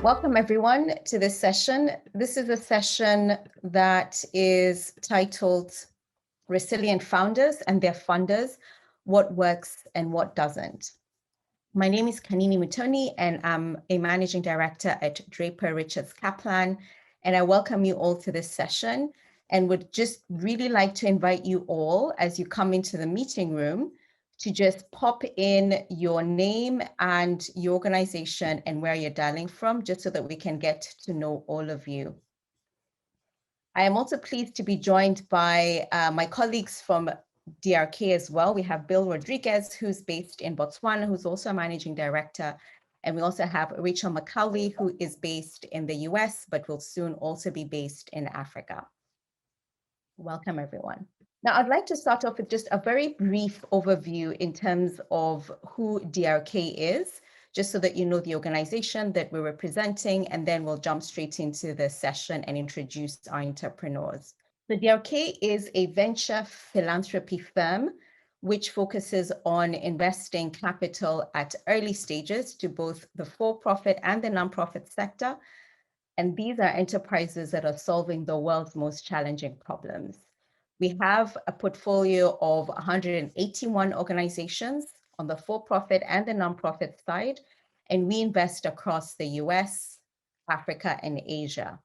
Welcome everyone to this session. This is a session that is titled Resilient Founders and Their Funders, What Works and What Doesn't. My name is Kanini Mutoni and I'm a Managing Director at Draper Richards Kaplan, and I welcome you all to this session and would just really like to invite you all as you come into the meeting room to just pop in your name and your organization and where you're dialing from, just so that we can get to know all of you. I am also pleased to be joined by my colleagues from DRK as well. We have Bill Rodriguez, who's based in Botswana, who's also a managing director. And we also have Rachel McCauley, who is based in the US, but will soon also be based in Africa. Welcome, everyone. Now, I'd like to start off with just a very brief overview in terms of who DRK is, just so that you know the organization that we're representing, and then we'll jump straight into the session and introduce our entrepreneurs. The DRK is a venture philanthropy firm which focuses on investing capital at early stages to both the for-profit and the nonprofit sector. And these are enterprises that are solving the world's most challenging problems. We have a portfolio of 181 organizations on the for-profit and the nonprofit side, and we invest across the US, Africa, and Asia.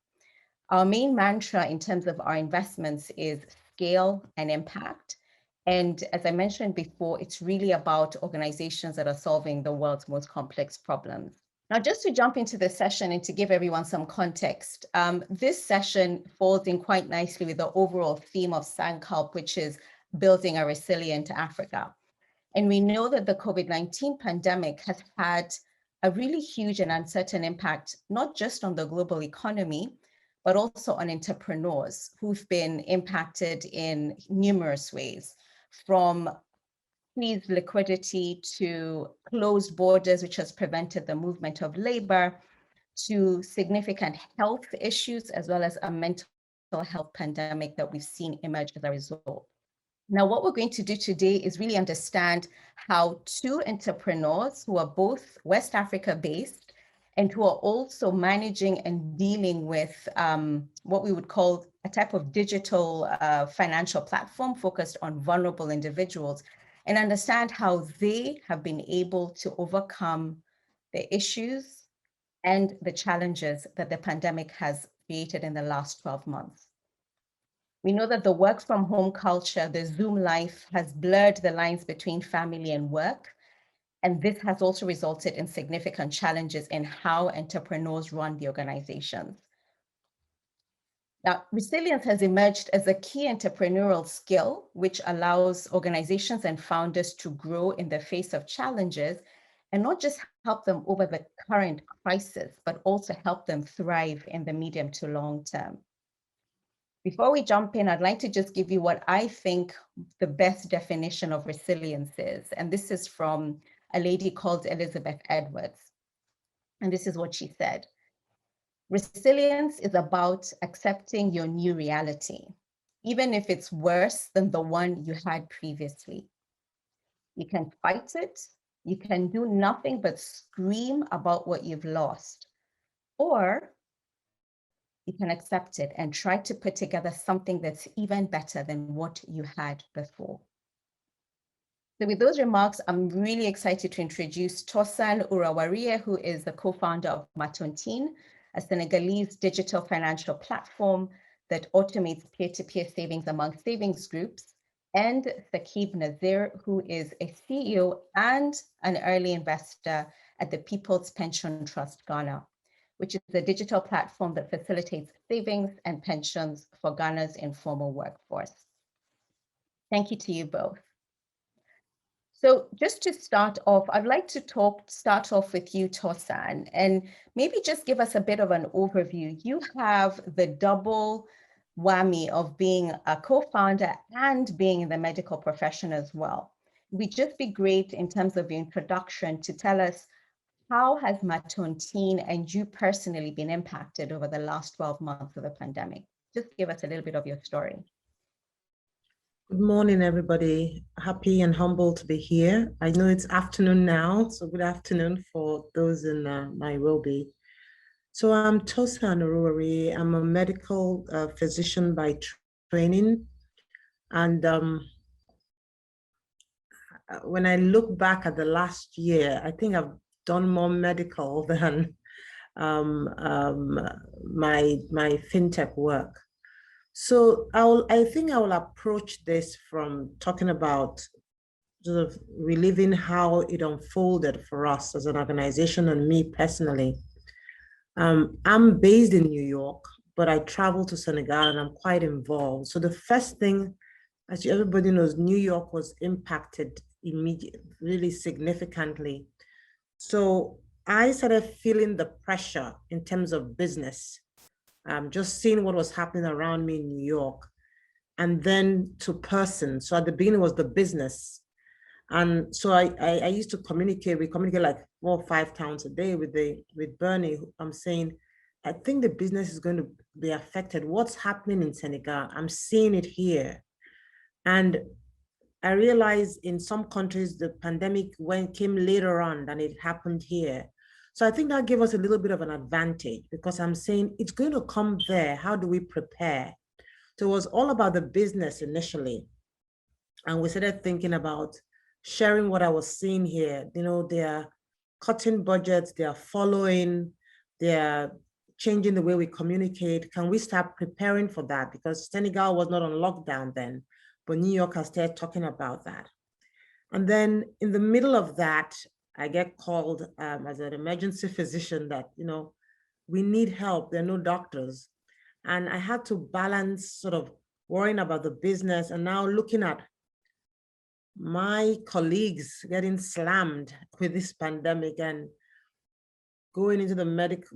Our main mantra in terms of our investments is scale and impact. And as I mentioned before, it's really about organizations that are solving the world's most complex problems. Now, just to jump into the session and to give everyone some context, this session falls in quite nicely with the overall theme of SANCCULP, which is building a resilient Africa. And we know that the COVID-19 pandemic has had a really huge and uncertain impact, not just on the global economy, but also on entrepreneurs who've been impacted in numerous ways, from squeezed liquidity to closed borders, which has prevented the movement of labor, to significant health issues, as well as a mental health pandemic that we've seen emerge as a result. Now, what we're going to do today is really understand how two entrepreneurs who are both West Africa based and who are also managing and dealing with what we would call a type of digital financial platform focused on vulnerable individuals, and understand how they have been able to overcome the issues and the challenges that the pandemic has created in the last 12 months. We know that the work from home culture, the Zoom life, has blurred the lines between family and work. And this has also resulted in significant challenges in how entrepreneurs run the organizations. Now, resilience has emerged as a key entrepreneurial skill, which allows organizations and founders to grow in the face of challenges and not just help them over the current crisis, but also help them thrive in the medium to long term. Before we jump in, I'd like to just give you what I think the best definition of resilience is. And this is from a lady called Elizabeth Edwards. And this is what she said. Resilience is about accepting your new reality, even if it's worse than the one you had previously. You can fight it. You can do nothing but scream about what you've lost. Or you can accept it and try to put together something that's even better than what you had before. So with those remarks, I'm really excited to introduce Tosan Urawarie, who is the co-founder of Matontine, a Senegalese digital financial platform that automates peer-to-peer savings among savings groups, and Saqib Nazir, who is a CEO and an early investor at the People's Pension Trust Ghana, which is a digital platform that facilitates savings and pensions for Ghana's informal workforce. Thank you to you both. So just to start off, I'd like to start off with you, Tosan, and maybe just give us a bit of an overview. You have the double whammy of being a co-founder and being in the medical profession as well. We'd just be great in terms of your introduction to tell us, how has Matontine and you personally been impacted over the last 12 months of the pandemic? Just give us a little bit of your story. Good morning, everybody. Happy and humble to be here. I know it's afternoon now, so good afternoon for those in Nairobi. So I'm Tosin Aruri. I'm a medical physician by training. And when I look back at the last year, I think I've done more medical than um, um, my fintech work. So I think I will approach this from talking about sort of reliving how it unfolded for us as an organization and me personally. I'm based in New York, but I travel to Senegal and I'm quite involved. So the first thing, as everybody knows, New York was impacted immediately, really significantly. So I started feeling the pressure in terms of business, just seeing what was happening around me in New York, and then to person. So at the beginning was the business. And so I used to communicate, we communicate like 4 or 5 times a day with Bernie. I'm saying, I think the business is going to be affected. What's happening in Senegal? I'm seeing it here. And I realized in some countries, the pandemic came later on than it happened here. So I think that gave us a little bit of an advantage because I'm saying it's going to come there. How do we prepare? So it was all about the business initially. And we started thinking about sharing what I was seeing here. You know, they're cutting budgets, they're following, they're changing the way we communicate. Can we start preparing for that? Because Senegal was not on lockdown then, but New York has started talking about that. And then in the middle of that, I get called as an emergency physician that, you know, we need help. There are no doctors. And I had to balance sort of worrying about the business and now looking at my colleagues getting slammed with this pandemic and going into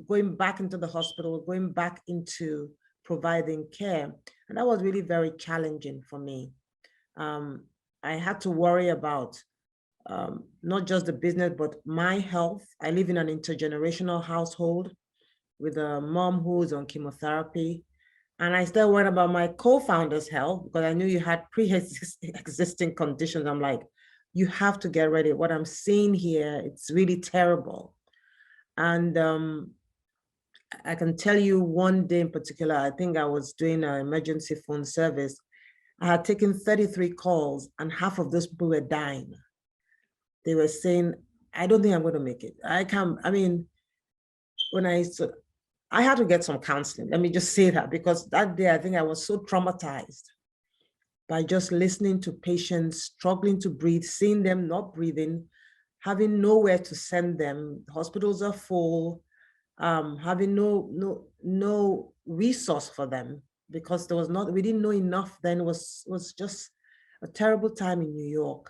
going back into the hospital, going back into providing care. And that was really very challenging for me. I had to worry about not just the business, but my health. I live in an intergenerational household with a mom who's on chemotherapy. And I still worried about my co-founder's health because I knew you had pre-existing conditions. I'm like, you have to get ready. What I'm seeing here, it's really terrible. And I can tell you one day in particular, I think I was doing an emergency phone service. I had taken 33 calls and half of those people were dying. They were saying, I don't think I'm going to make it. I can't, I mean, when I had to get some counseling. Let me just say that because that day, I think I was so traumatized by just listening to patients struggling to breathe, seeing them not breathing, having nowhere to send them. Hospitals are full, having no resource for them because we didn't know enough then. Was just a terrible time in New York.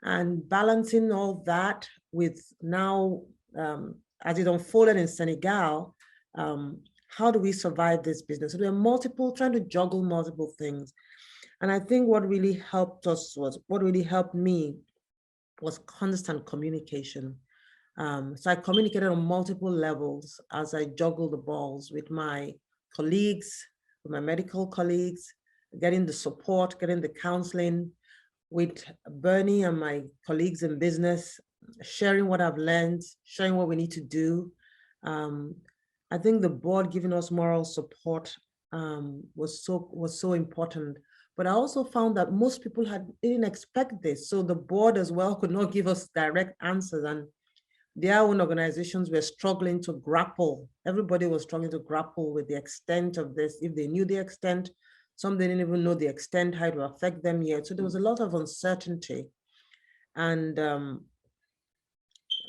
And balancing all that with now, as it unfolded in Senegal, how do we survive this business? So there are trying to juggle multiple things. And I think what really helped me was constant communication. So I communicated on multiple levels as I juggled the balls with my colleagues, with my medical colleagues, getting the support, getting the counseling, with Bernie and my colleagues in business, sharing what I've learned, sharing what we need to do. I think the board giving us moral support was so important. But I also found that most people didn't expect this. So the board as well could not give us direct answers. And their own organizations were struggling to grapple. Everybody was struggling to grapple with the extent of this. If they knew the extent, some didn't even know the extent, how it would affect them yet. So there was a lot of uncertainty. And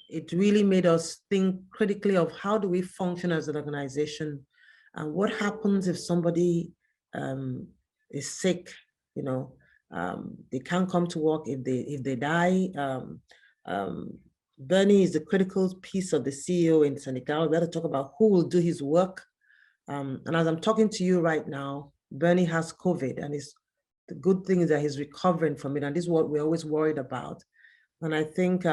it really made us think critically of how do we function as an organization and what happens if somebody is sick, you know, they can't come to work if they die. Bernie is the critical piece of the CEO in Senegal. We have to talk about who will do his work. And as I'm talking to you right now, Bernie has COVID, and the good thing is that he's recovering from it. And this is what we're always worried about. And I think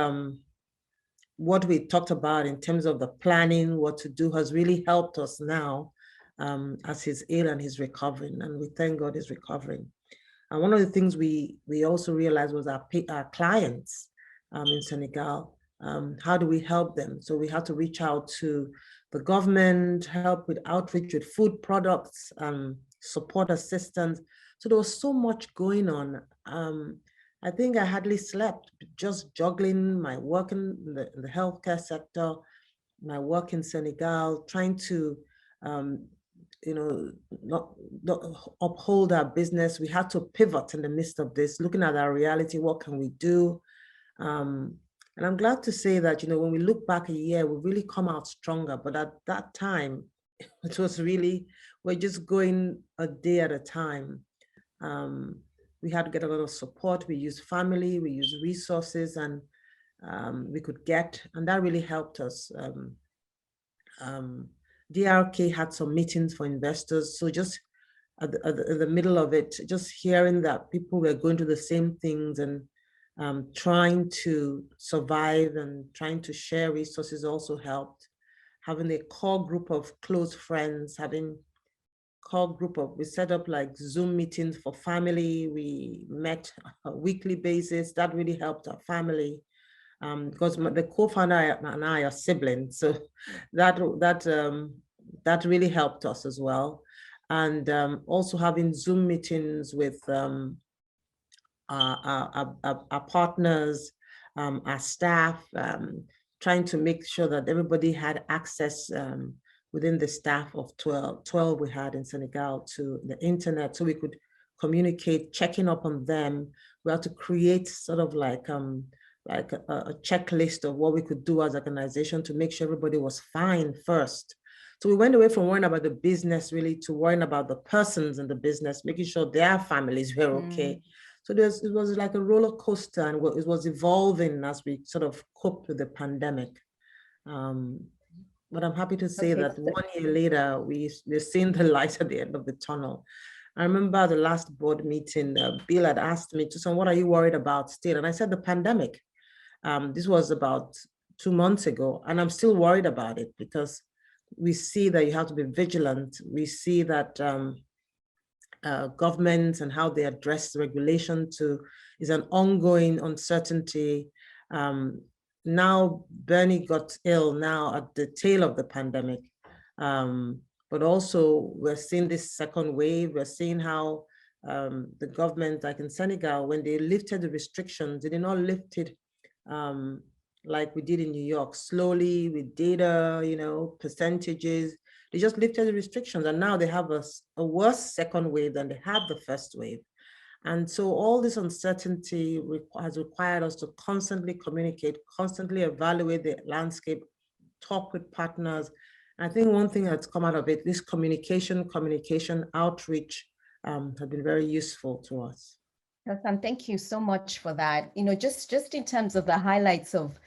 what we talked about in terms of the planning, what to do, has really helped us now as he's ill and he's recovering. And we thank God he's recovering. And one of the things we also realized was our clients in Senegal how do we help them? So we had to reach out to the government, help with outreach with food products, support assistance. So there was so much going on. I think I hardly slept, just juggling my work in the healthcare sector, my work in Senegal, trying to, you know, not uphold our business. We had to pivot in the midst of this, looking at our reality. What can we do? And I'm glad to say that, you know, when we look back a year, we really come out stronger. But at that time, it was really, we're just going a day at a time. We had to get a lot of support. We used family, we used resources, and we could get, and that really helped us. DRK had some meetings for investors. So just at the middle of it, just hearing that people were going through the same things and trying to survive and trying to share resources also helped. Having a core group of close friends, having core group of, we set up like Zoom meetings for family. We met on a weekly basis. That really helped our family. Because the co-founder and I are siblings, so that really helped us as well. And also having Zoom meetings with our partners, our staff, trying to make sure that everybody had access within the staff of 12 we had in Senegal to the internet, so we could communicate, checking up on them. We had to create sort of like a checklist of what we could do as an organization to make sure everybody was fine first. So we went away from worrying about the business really to worrying about the persons in the business, making sure their families were okay. So it was like a roller coaster, and it was evolving as we sort of coped with the pandemic. But I'm happy to say that 1 year later, we're seeing the light at the end of the tunnel. I remember the last board meeting, Bill had asked me, "Susan, what are you worried about still?" And I said, the pandemic. This was about 2 months ago, and I'm still worried about it because we see that you have to be vigilant. We see that governments and how they address regulation is an ongoing uncertainty. Now, Bernie got ill now at the tail of the pandemic, but also we're seeing this second wave. We're seeing how the government, like in Senegal, when they lifted the restrictions, they did not lift it like we did in New York, slowly with data, you know, percentages. They just lifted the restrictions, and now they have a worse second wave than they had the first wave. And so all this uncertainty has required us to constantly communicate, constantly evaluate the landscape, talk with partners. I think one thing that's come out of it, this communication, outreach have been very useful to us. Sam, thank you so much for that. You know, just in terms of the highlights of,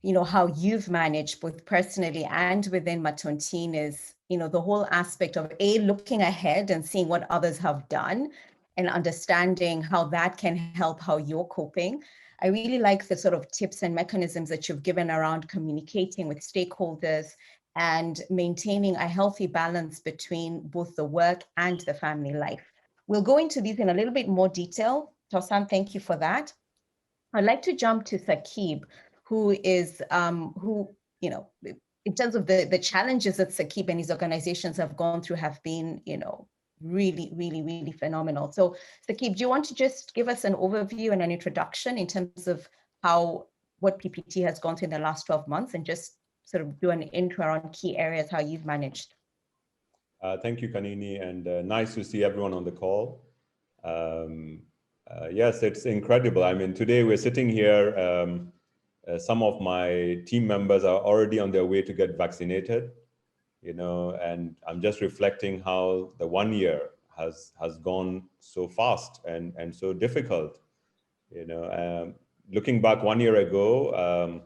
you know, how you've managed both personally and within Matontine is, you know, the whole aspect of looking ahead and seeing what others have done and understanding how that can help how you're coping. I really like the sort of tips and mechanisms that you've given around communicating with stakeholders and maintaining a healthy balance between both the work and the family life. We'll go into these in a little bit more detail. Tosam, thank you for that. I'd like to jump to Saqib, who is, you know, in terms of the challenges that Saqib and his organizations have gone through have been, you know, really, really, really phenomenal. So Saqib, do you want to just give us an overview and an introduction in terms of what PPT has gone through in the last 12 months and just sort of do an intro on key areas, how you've managed? Thank you, Kanini, and nice to see everyone on the call. Yes, it's incredible. I mean, today we're sitting here, some of my team members are already on their way to get vaccinated, you know, and I'm just reflecting how the 1 year has gone so fast and so difficult, you know. Looking back 1 year ago,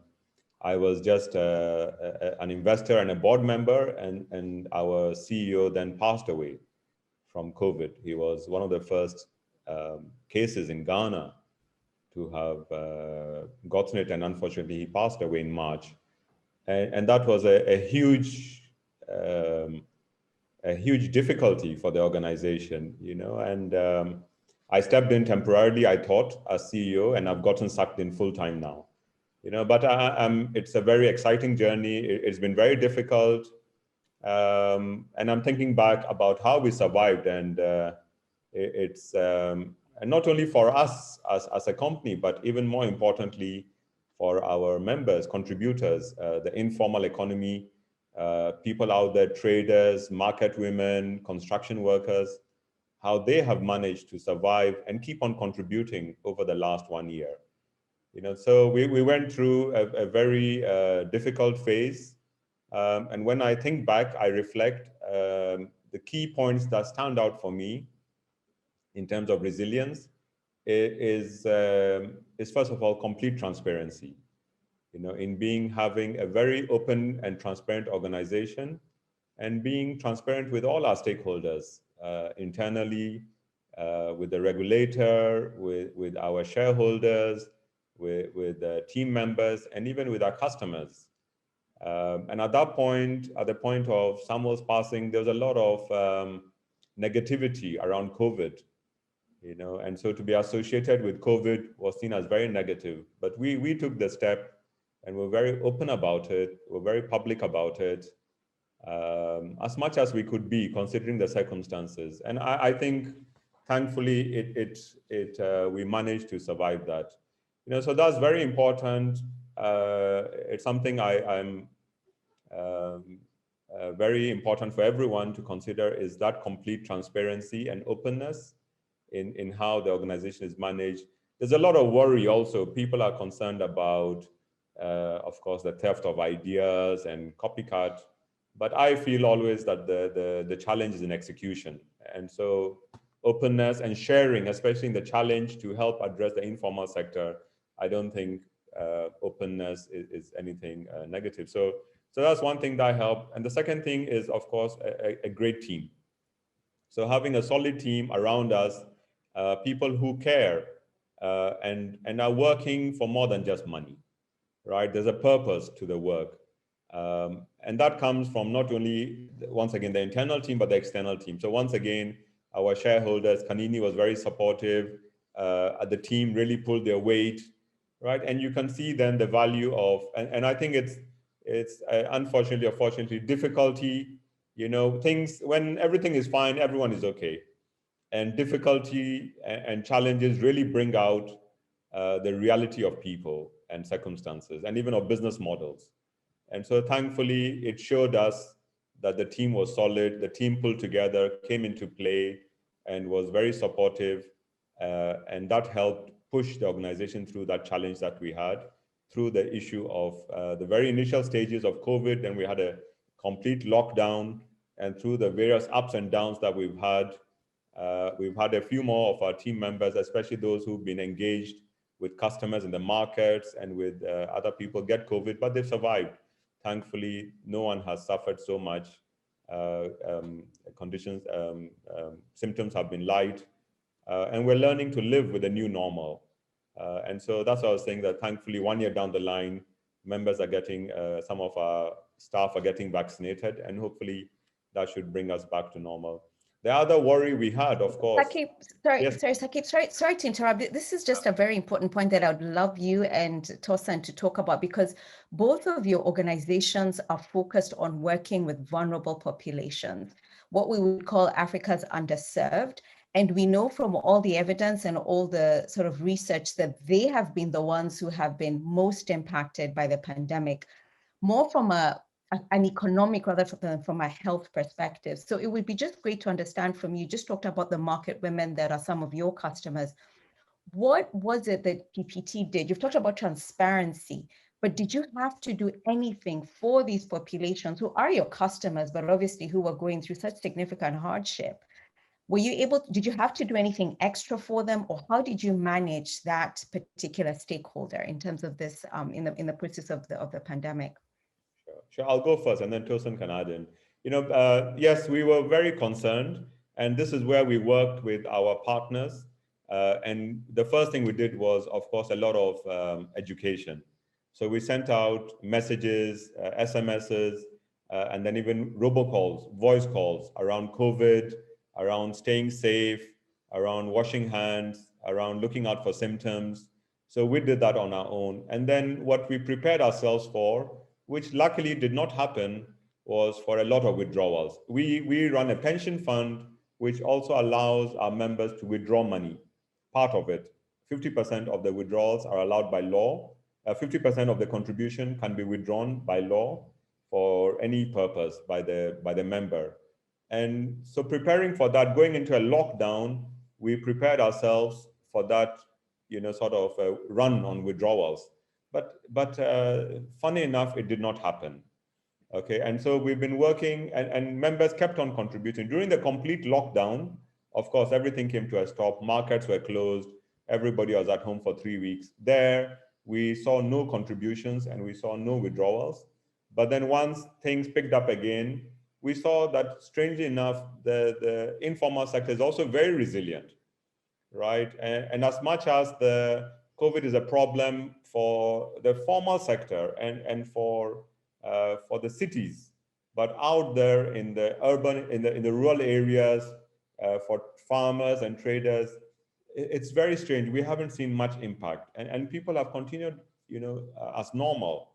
I was just an investor and a board member, and our CEO then passed away from COVID. He was one of the first cases in Ghana to have gotten it, and unfortunately he passed away in March. And that was a huge difficulty for the organization, you know. And I stepped in temporarily, I thought, as CEO, and I've gotten sucked in full time now. But it's a very exciting journey. It's been very difficult. And I'm thinking back about how we survived, and it's and not only for us as a company, but even more importantly for our members, contributors, the informal economy, people out there, traders, market women, construction workers, how they have managed to survive and keep on contributing over the last 1 year. So we went through a very difficult phase. And when I think back, I reflect, the key points that stand out for me in terms of resilience is first of all, complete transparency. In having a very open and transparent organization, and being transparent with all our stakeholders, internally, with the regulator, with our shareholders, with team members, and even with our customers. And at that point, at the point of Samuel's passing, there was a lot of negativity around COVID, and so to be associated with COVID was seen as very negative. But we took the step, and we're very open about it. We're very public about it, as much as we could be, considering the circumstances. And I think, thankfully, we managed to survive that. So that's very important. It's something I'm very important for everyone to consider, is that complete transparency and openness in how the organization is managed. There's a lot of worry also. People are concerned about, of course, the theft of ideas and copycat. But I feel always that the challenge is in execution. And so openness and sharing, especially in the challenge to help address the informal sector, I don't think openness is anything negative. So that's one thing that helped. And the second thing is, of course, a great team. So having a solid team around us, people who care and are working for more than just money, right? There's a purpose to the work. And that comes from not only, once again, the internal team, but the external team. So once again, our shareholders, Kanini was very supportive. The team really pulled their weight, right? And you can see then the value of, and I think it's unfortunately or fortunately, difficulty, things, when everything is fine, everyone is okay. And difficulty and challenges really bring out the reality of people and circumstances, and even of business models. And so thankfully, it showed us that the team was solid, the team pulled together, came into play, and was very supportive. And that helped push the organization through that challenge that we had, through the issue of the very initial stages of COVID. Then we had a complete lockdown, and through the various ups and downs that we've had a few more of our team members, especially those who've been engaged with customers in the markets and with other people, get COVID, but they've survived. Thankfully, no one has suffered so much. Symptoms have been light, and we're learning to live with a new normal. And so that's what I was saying, that thankfully 1 year down the line, members are getting, some of our staff are getting vaccinated, and hopefully that should bring us back to normal. The other worry we had, of course. Sakib, Yes. sorry to interrupt. This is just a very important point that I would love you and Tosan to talk about, because both of your organizations are focused on working with vulnerable populations, what we would call Africa's underserved. And we know from all the evidence and all the sort of research that they have been the ones who have been most impacted by the pandemic, more from an economic rather than from a health perspective. So it would be just great to understand from you, just talked about the market women that are some of your customers. What was it that PPT did? You've talked about transparency, but did you have to do anything for these populations who are your customers, but obviously who are going through such significant hardship? Did you have to do anything extra for them, or how did you manage that particular stakeholder in terms of this in the process of the pandemic? Sure, I'll go first, and then Tosin can add in. Yes, we were very concerned, and this is where we worked with our partners. And the first thing we did was, of course, a lot of education. So we sent out messages, SMSs, and then even robocalls, voice calls around COVID, around staying safe, around washing hands, around looking out for symptoms. So we did that on our own. And then what we prepared ourselves for, which luckily did not happen, was for a lot of withdrawals. We run a pension fund, which also allows our members to withdraw money, part of it. 50% of the withdrawals are allowed by law. 50% of the contribution can be withdrawn by law for any purpose by the member. And so preparing for that, going into a lockdown, we prepared ourselves for that, sort of run on withdrawals. But funny enough, it did not happen. Okay, and so we've been working, and members kept on contributing. During the complete lockdown, of course, everything came to a stop. Markets were closed. Everybody was at home for 3 weeks. There, we saw no contributions and we saw no withdrawals. But then once things picked up again, we saw that, strangely enough, the informal sector is also very resilient, right? And as much as the COVID is a problem for the formal sector and for the cities, but out there in the urban, in the rural areas, for farmers and traders, it's very strange. We haven't seen much impact, and people have continued, as normal,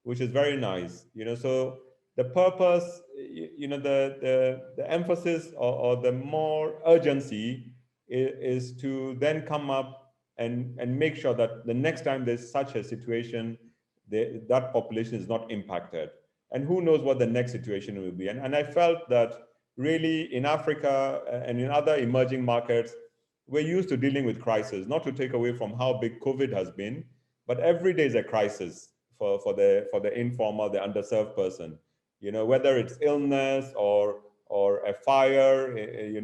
which is very nice. So the purpose, the emphasis or the more urgency is to then come up and make sure that the next time there's such a situation, that population is not impacted. And who knows what the next situation will be. And I felt that really in Africa and in other emerging markets, we're used to dealing with crisis, not to take away from how big COVID has been, but every day is a crisis for the informal, the underserved person. Whether it's illness or a fire,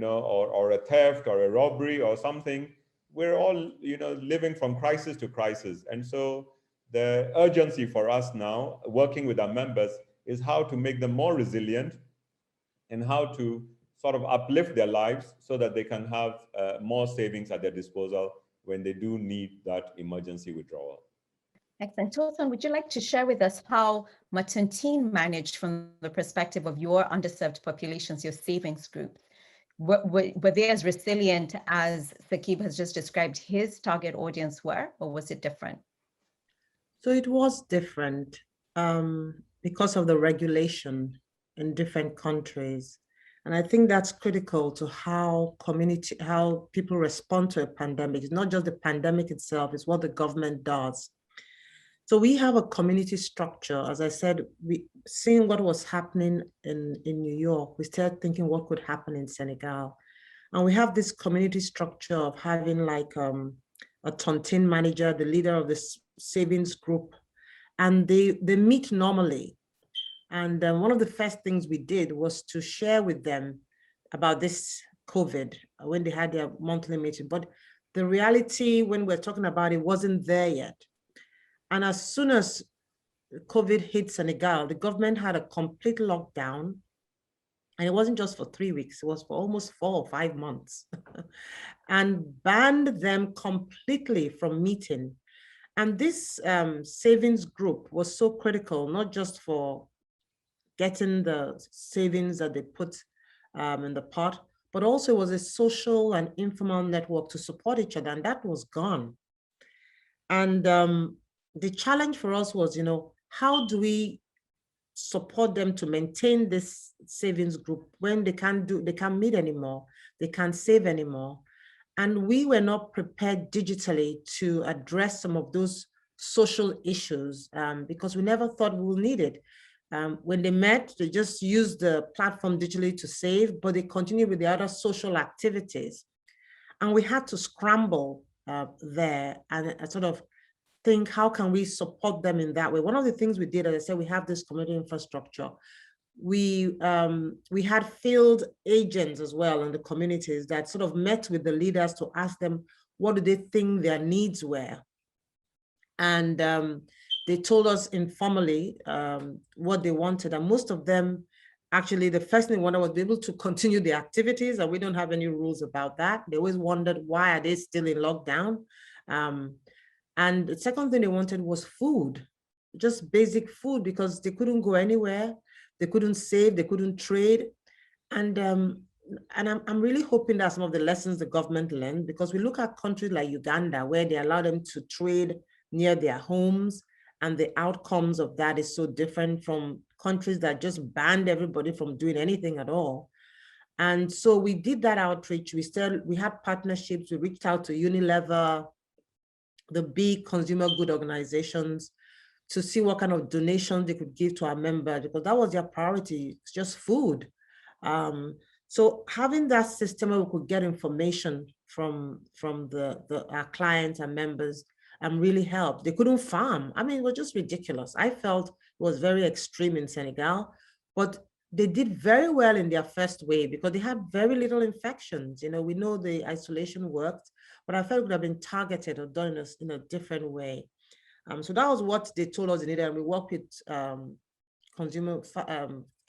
or a theft or a robbery or something, we're all, living from crisis to crisis. And so the urgency for us now, working with our members, is how to make them more resilient and how to sort of uplift their lives so that they can have more savings at their disposal when they do need that emergency withdrawal. Excellent. Tosan, would you like to share with us how Matuntine managed from the perspective of your underserved populations, your savings group? Were they as resilient as Saqib has just described his target audience were, or was it different? So it was different because of the regulation in different countries. And I think that's critical to how people respond to a pandemic. It's not just the pandemic itself, it's what the government does. So we have a community structure. As I said, seeing what was happening in New York, we started thinking what could happen in Senegal. And we have this community structure of having like a tontine manager, the leader of this savings group, and they meet normally. And one of the first things we did was to share with them about this COVID when they had their monthly meeting. But the reality when we're talking about it wasn't there yet. And as soon as COVID hit Senegal, the government had a complete lockdown. And it wasn't just for 3 weeks, it was for almost 4 or 5 months, and banned them completely from meeting. And this savings group was so critical, not just for getting the savings that they put in the pot, but also was a social and informal network to support each other, and that was gone. And the challenge for us was, how do we support them to maintain this savings group when they can't meet anymore, they can't save anymore. And we were not prepared digitally to address some of those social issues because we never thought we would need it. When they met, they just used the platform digitally to save, but they continued with the other social activities. And we had to scramble there and sort of think, how can we support them in that way? One of the things we did, as I said, we have this community infrastructure. We had field agents as well in the communities that sort of met with the leaders to ask them, what do they think their needs were? And they told us informally what they wanted. And most of them, actually, the first thing they wanted was to be able to continue the activities, and we don't have any rules about that. They always wondered, why are they still in lockdown? And the second thing they wanted was food, just basic food, because they couldn't go anywhere. They couldn't save, they couldn't trade. And and I'm really hoping that some of the lessons the government learned, because we look at countries like Uganda, where they allow them to trade near their homes, and the outcomes of that is so different from countries that just banned everybody from doing anything at all. And so we did that outreach. We had partnerships. We reached out to Unilever, the big consumer good organizations, to see what kind of donations they could give to our members, because that was their priority. It's just food. So having that system where we could get information from our clients and members really helped. They couldn't farm. I mean, it was just ridiculous. I felt it was very extreme in Senegal, but they did very well in their first wave because they had very little infections. You know, we know the isolation worked, but I felt it would have been targeted or done in a different way. So that was what they told us they needed, and we worked with consumer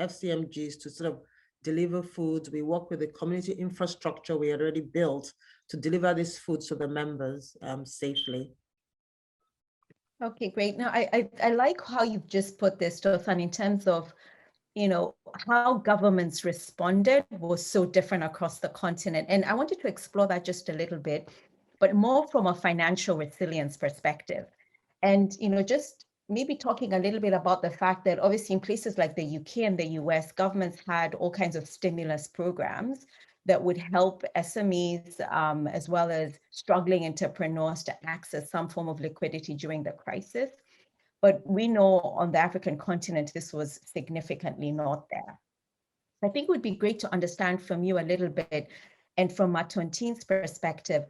FCMGs to sort of deliver foods. We work with the community infrastructure we had already built to deliver this food to the members safely. Okay, great. Now, I like how you've just put this, Dothan, in terms of, you know, how governments responded was so different across the continent. And I wanted to explore that just a little bit, but more from a financial resilience perspective. And, you know, just maybe talking a little bit about the fact that obviously in places like the UK and the US, governments had all kinds of stimulus programs that would help SMEs as well as struggling entrepreneurs to access some form of liquidity during the crisis. But we know on the African continent, this was significantly not there. I think it would be great to understand from you a little bit, and from Matontine's perspective,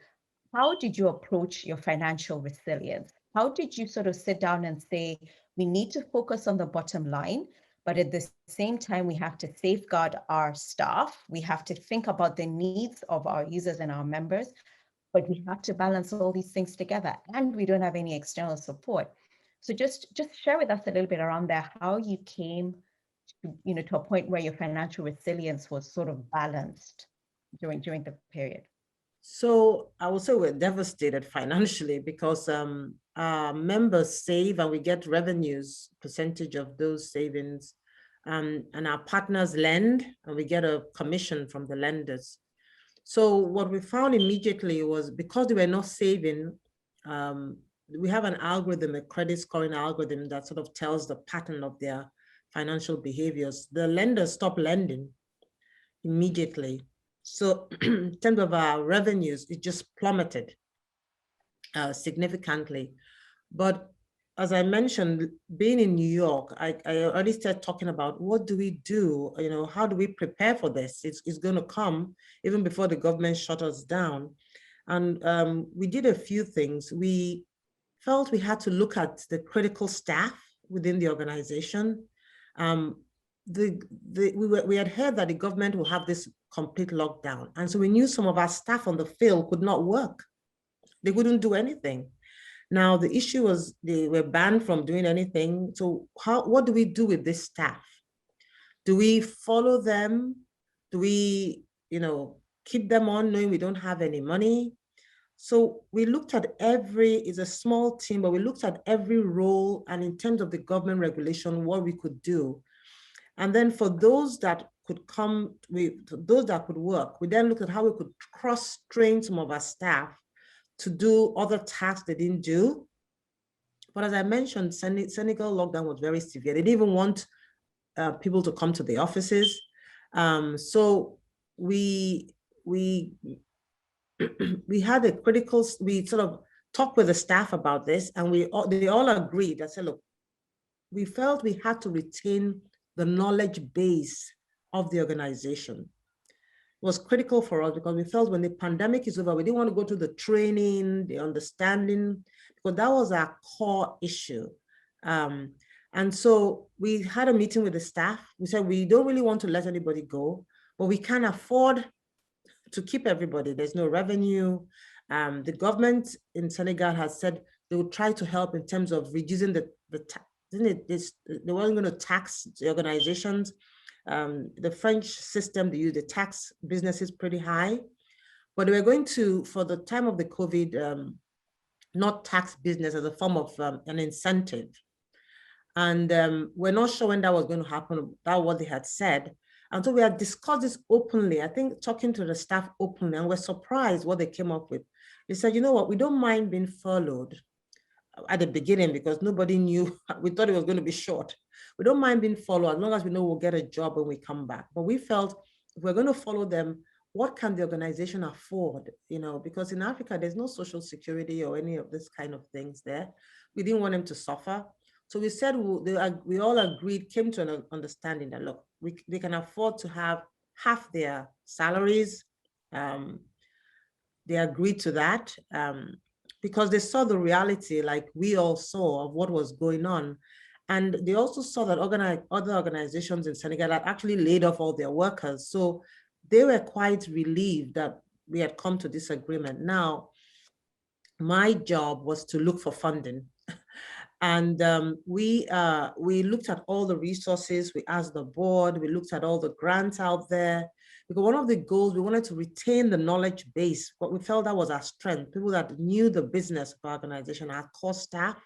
how did you approach your financial resilience? How did you sort of sit down and say, we need to focus on the bottom line, but at the same time, we have to safeguard our staff. We have to think about the needs of our users and our members, but we have to balance all these things together, and we don't have any external support. So just share with us a little bit around there, how you came to, you know, to a point where your financial resilience was sort of balanced during the period. So I would say we're devastated financially because our members save and we get revenues, percentage of those savings, and our partners lend and we get a commission from the lenders. So what we found immediately was because they were not saving, we have an algorithm, a credit scoring algorithm that sort of tells the pattern of their financial behaviors. The lenders stopped lending immediately. So in terms of our revenues, it just plummeted significantly. But as I mentioned, being in New York, I already started talking about what do we do? You know, how do we prepare for this? It's going to come even before the government shut us down. And we did a few things. We felt we had to look at the critical staff within the organization. We had heard that the government will have this complete lockdown. And so we knew some of our staff on the field could not work. They couldn't do anything. Now, the issue was they were banned from doing anything. So what do we do with this staff? Do we follow them? Do we, you know, keep them on knowing we don't have any money? So we looked at it's a small team, but we looked at every role and in terms of the government regulation, what we could do. And then for those that could come, those that could work, we then looked at how we could cross-train some of our staff to do other tasks they didn't do. But as I mentioned, Senegal lockdown was very severe. They didn't even want people to come to the offices. So we had we sort of talked with the staff about this, and they all agreed. I said, look, we felt we had to retain the knowledge base of the organization. It was critical for us because we felt when the pandemic is over, we didn't want to go to the training, the understanding, because that was our core issue. And so we had a meeting with the staff. We said, we don't really want to let anybody go, but we can't afford to keep everybody. There's no revenue. The government in Senegal has said they would try to help in terms of reducing they weren't going to tax the organizations. The French system, they use the tax businesses pretty high, but they were going to, for the time of the COVID, not tax business as a form of an incentive. And we're not sure when that was going to happen. That was what they had said. And so we had discussed this openly, I think talking to the staff openly, and we're surprised what they came up with. They said, you know what, we don't mind being furloughed at the beginning because nobody knew, we thought it was going to be short. We don't mind being followed as long as we know we'll get a job when we come back. But we felt if we're going to follow them, what can the organization afford? You know, because in Africa, there's no social security or any of this kind of things there. We didn't want them to suffer. So we said, we all agreed, came to an understanding that, look, they can afford to have half their salaries. They agreed to that because they saw the reality, like we all saw, of what was going on. And they also saw that other organizations in Senegal had actually laid off all their workers. So they were quite relieved that we had come to this agreement. Now, my job was to look for funding. And we looked at all the resources. We asked the board, we looked at all the grants out there. Because one of the goals, we wanted to retain the knowledge base, but we felt that was our strength, people that knew the business of our organization, our core staff.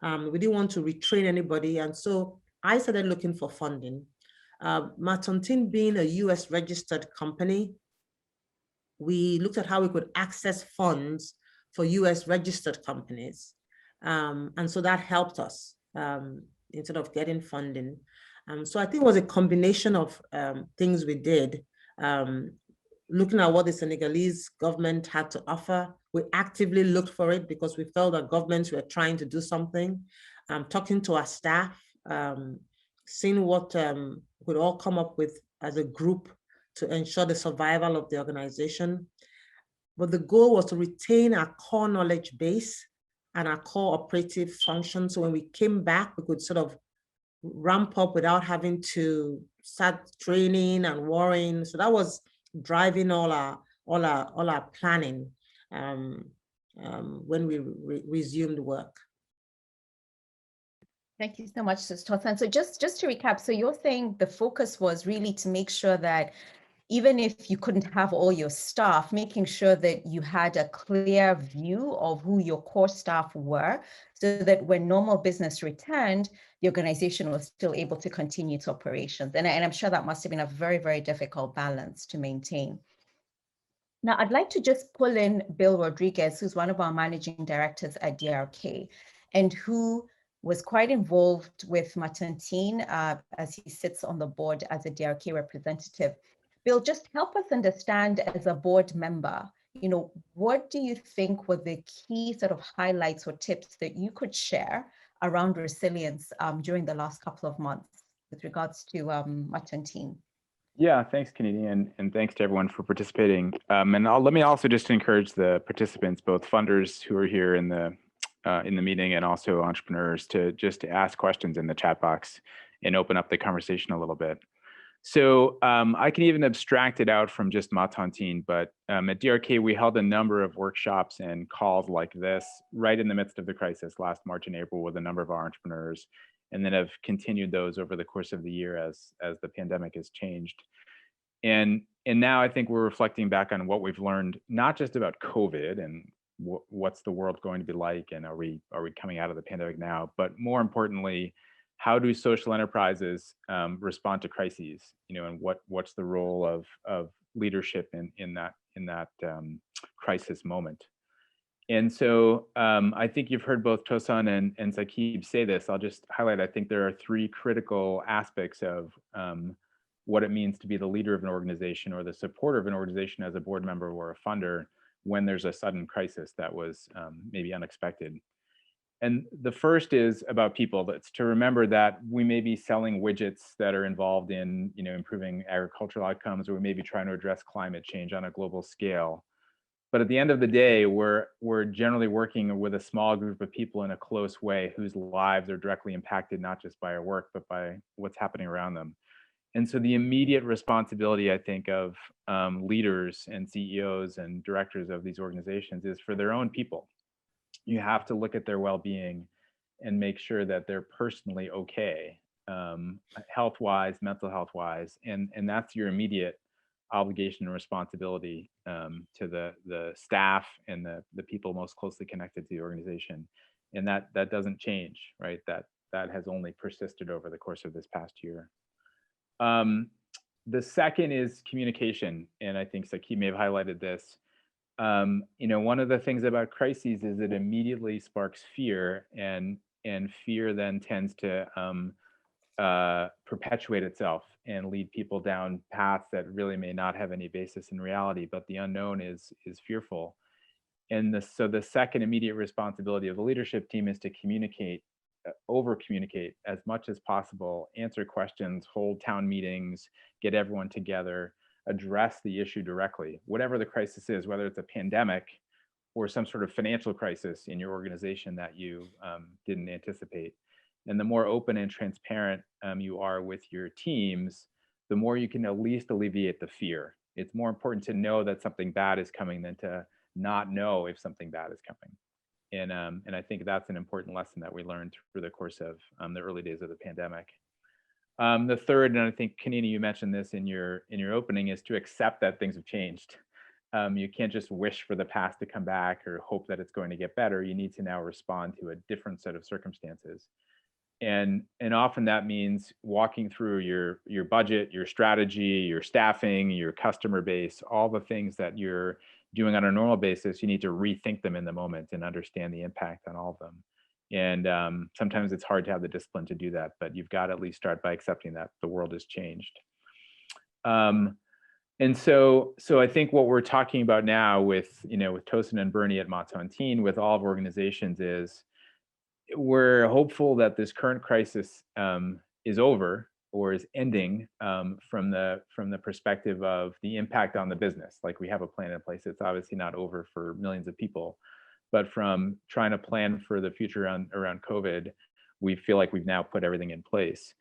We didn't want to retrain anybody. And so I started looking for funding. Matontin being a US registered company, we looked at how we could access funds for US registered companies. And so that helped us instead of getting funding. So I think it was a combination of things we did. Looking at what the Senegalese government had to offer, we actively looked for it because we felt that governments were trying to do something. Talking to our staff, seeing what we could all come up with as a group to ensure the survival of the organization. But the goal was to retain our core knowledge base and our core operative functions. So when we came back, we could sort of ramp up without having to start training and worrying. So that was driving all our planning when we resumed work. Thank you so much, Ms. Tosan. So just to recap, so you're saying the focus was really to make sure that even if you couldn't have all your staff, making sure that you had a clear view of who your core staff were, so that when normal business returned, the organization was still able to continue its operations. And I'm sure that must have been a very, very difficult balance to maintain. Now, I'd like to just pull in Bill Rodriguez, who's one of our managing directors at DRK, and who was quite involved with Matontin as he sits on the board as a DRK representative. Bill, just help us understand as a board member, what do you think were the key sort of highlights or tips that you could share around resilience during the last couple of months with regards to Matontin? Yeah, thanks, Kennedy, and thanks to everyone for participating. And let me also just encourage the participants, both funders who are here in the meeting and also entrepreneurs, to just ask questions in the chat box and open up the conversation a little bit. So I can even abstract it out from just Matontin, but at DRK, we held a number of workshops and calls like this right in the midst of the crisis last March and April with a number of our entrepreneurs, and then have continued those over the course of the year as the pandemic has changed. And now I think we're reflecting back on what we've learned, not just about COVID and what's the world going to be like, and are we coming out of the pandemic now, but more importantly, how do social enterprises respond to crises, and what's the role of leadership in that crisis moment. And so I think you've heard both Tosan and Saqib say this. I'll just highlight, I think there are three critical aspects of what it means to be the leader of an organization or the supporter of an organization as a board member or a funder when there's a sudden crisis that was maybe unexpected. And the first is about people. That's to remember that we may be selling widgets that are involved in improving agricultural outcomes, or we may be trying to address climate change on a global scale. But at the end of the day, we're generally working with a small group of people in a close way whose lives are directly impacted, not just by our work, but by what's happening around them. And so the immediate responsibility, I think, of leaders and CEOs and directors of these organizations is for their own people. You have to look at their well-being and make sure that they're personally okay, health-wise, mental health-wise, and that's your immediate obligation and responsibility to the staff and the people most closely connected to the organization. And that doesn't change, right? That has only persisted over the course of this past year. The second is communication, and I think Saqib may have highlighted this. One of the things about crises is it immediately sparks fear, and fear then tends to perpetuate itself and lead people down paths that really may not have any basis in reality, but the unknown is fearful. And so the second immediate responsibility of the leadership team is to communicate, over communicate as much as possible, answer questions, hold town meetings, get everyone together, address the issue directly, whatever the crisis is, whether it's a pandemic or some sort of financial crisis in your organization that you didn't anticipate. And the more open and transparent you are with your teams, the more you can at least alleviate the fear. It's more important to know that something bad is coming than to not know if something bad is coming. And I think that's an important lesson that we learned through the course of the early days of the pandemic. The third, and I think Kanini, you mentioned this in your opening, is to accept that things have changed. You can't just wish for the past to come back or hope that it's going to get better. You need to now respond to a different set of circumstances. And often that means walking through your budget, your strategy, your staffing, your customer base, all the things that you're doing on a normal basis. You need to rethink them in the moment and understand the impact on all of them. And sometimes it's hard to have the discipline to do that, but you've got to at least start by accepting that the world has changed. And so I think what we're talking about now with Tosin and Bernie at Montantine, with all of organizations, is we're hopeful that this current crisis is over or is ending from the perspective of the impact on the business. Like, we have a plan in place. It's obviously not over for millions of people, but from trying to plan for the future around COVID, we feel like we've now put everything in place.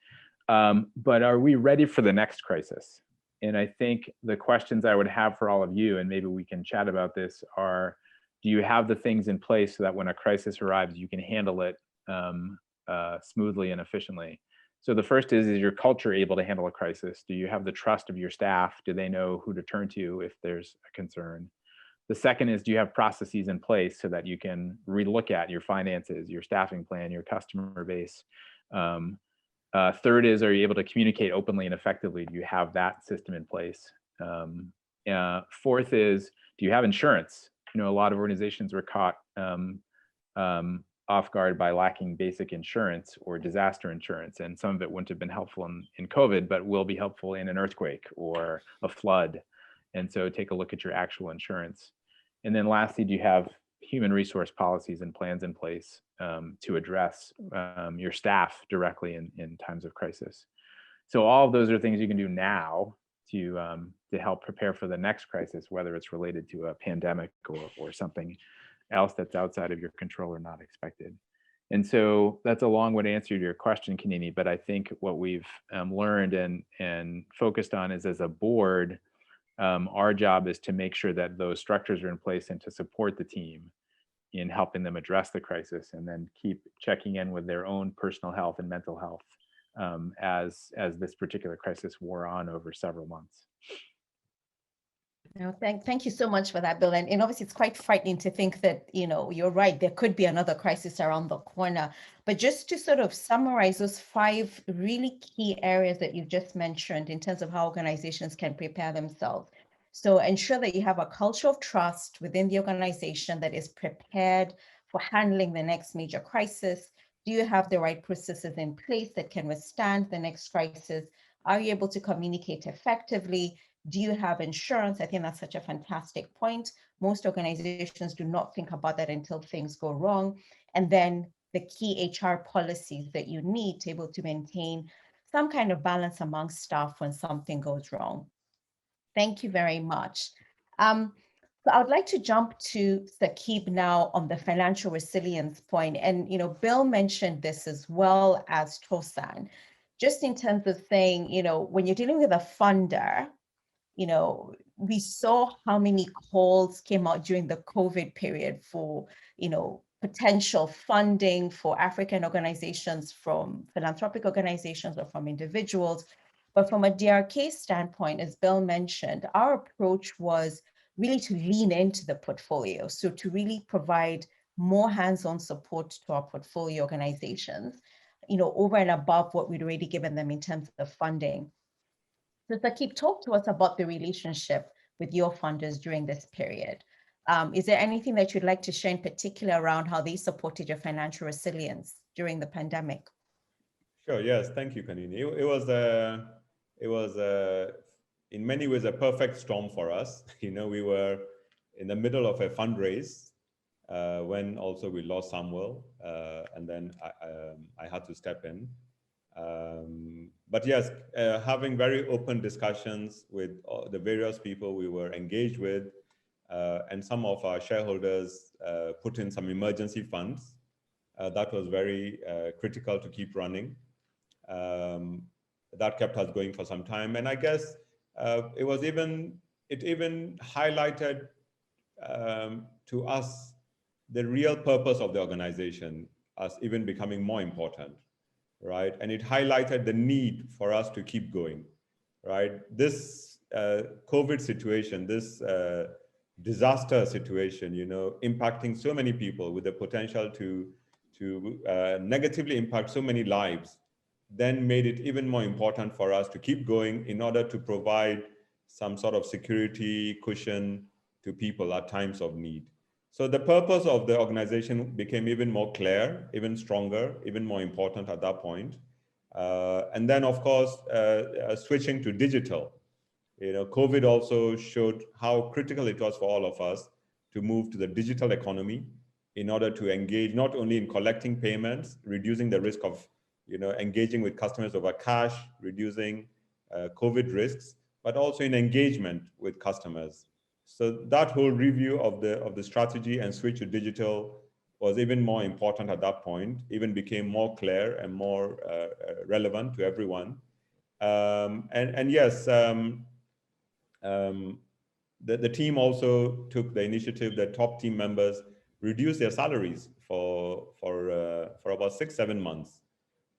But are we ready for the next crisis? And I think the questions I would have for all of you, and maybe we can chat about this, are, do you have the things in place so that when a crisis arrives, you can handle it smoothly and efficiently? So the first is your culture able to handle a crisis? Do you have the trust of your staff? Do they know who to turn to if there's a concern? The second is, do you have processes in place so that you can relook at your finances, your staffing plan, your customer base? Third is, are you able to communicate openly and effectively? Do you have that system in place? Fourth is, do you have insurance? A lot of organizations were caught off guard by lacking basic insurance or disaster insurance, and some of it wouldn't have been helpful in COVID, but will be helpful in an earthquake or a flood. And so take a look at your actual insurance. And then lastly, do you have human resource policies and plans in place to address your staff directly in times of crisis? So all of those are things you can do now to help prepare for the next crisis, whether it's related to a pandemic or something else that's outside of your control or not expected. And so that's a long-winded answer to your question, Kanini, but I think what we've learned and focused on is, as a board, our job is to make sure that those structures are in place and to support the team in helping them address the crisis, and then keep checking in with their own personal health and mental health as this particular crisis wore on over several months. No, thank you so much for that, Bill. And obviously, it's quite frightening to think that, you're right, there could be another crisis around the corner. But just to sort of summarize those 5 really key areas that you've just mentioned in terms of how organizations can prepare themselves. So ensure that you have a culture of trust within the organization that is prepared for handling the next major crisis. Do you have the right processes in place that can withstand the next crisis? Are you able to communicate effectively? Do you have insurance? I think that's such a fantastic point. Most organizations do not think about that until things go wrong. And then the key HR policies that you need to be able to maintain some kind of balance amongst staff when something goes wrong. Thank you very much. So I would like to jump to Saqib now on the financial resilience point. And, Bill mentioned this as well as Tosin, just in terms of saying, when you're dealing with a funder, we saw how many calls came out during the COVID period for, potential funding for African organizations, from philanthropic organizations or from individuals. But from a DRK standpoint, as Bill mentioned, our approach was really to lean into the portfolio. So to really provide more hands-on support to our portfolio organizations, over and above what we'd already given them in terms of funding. So Saqib, talk to us about the relationship with your funders during this period. Is there anything that you'd like to share in particular around how they supported your financial resilience during the pandemic? Sure. Yes. Thank you, Kanini. It was in many ways a perfect storm for us. You know, we were in the middle of a fundraise when also we lost Samuel, and then I had to step in. But yes, having very open discussions with the various people we were engaged with, and some of our shareholders put in some emergency funds. That was very critical to keep running. That kept us going for some time, and I guess it even highlighted to us the real purpose of the organization as even becoming more important, right? And it highlighted the need for us to keep going, right? This COVID situation, this disaster situation, you know, impacting so many people with the potential to negatively impact so many lives, then made it even more important for us to keep going in order to provide some sort of security cushion to people at times of need. So the purpose of the organization became even more clear, even stronger, even more important at that point. And then, of course, switching to digital. You know, COVID also showed how critical it was for all of us to move to the digital economy in order to engage not only in collecting payments, reducing the risk of, you know, engaging with customers over cash, reducing COVID risks, but also in engagement with customers. So that whole review of the strategy and switch to digital was even more important at that point, even became more clear and more relevant to everyone. And yes, the team also took the initiative that top team members reduced their salaries for about 6-7 months,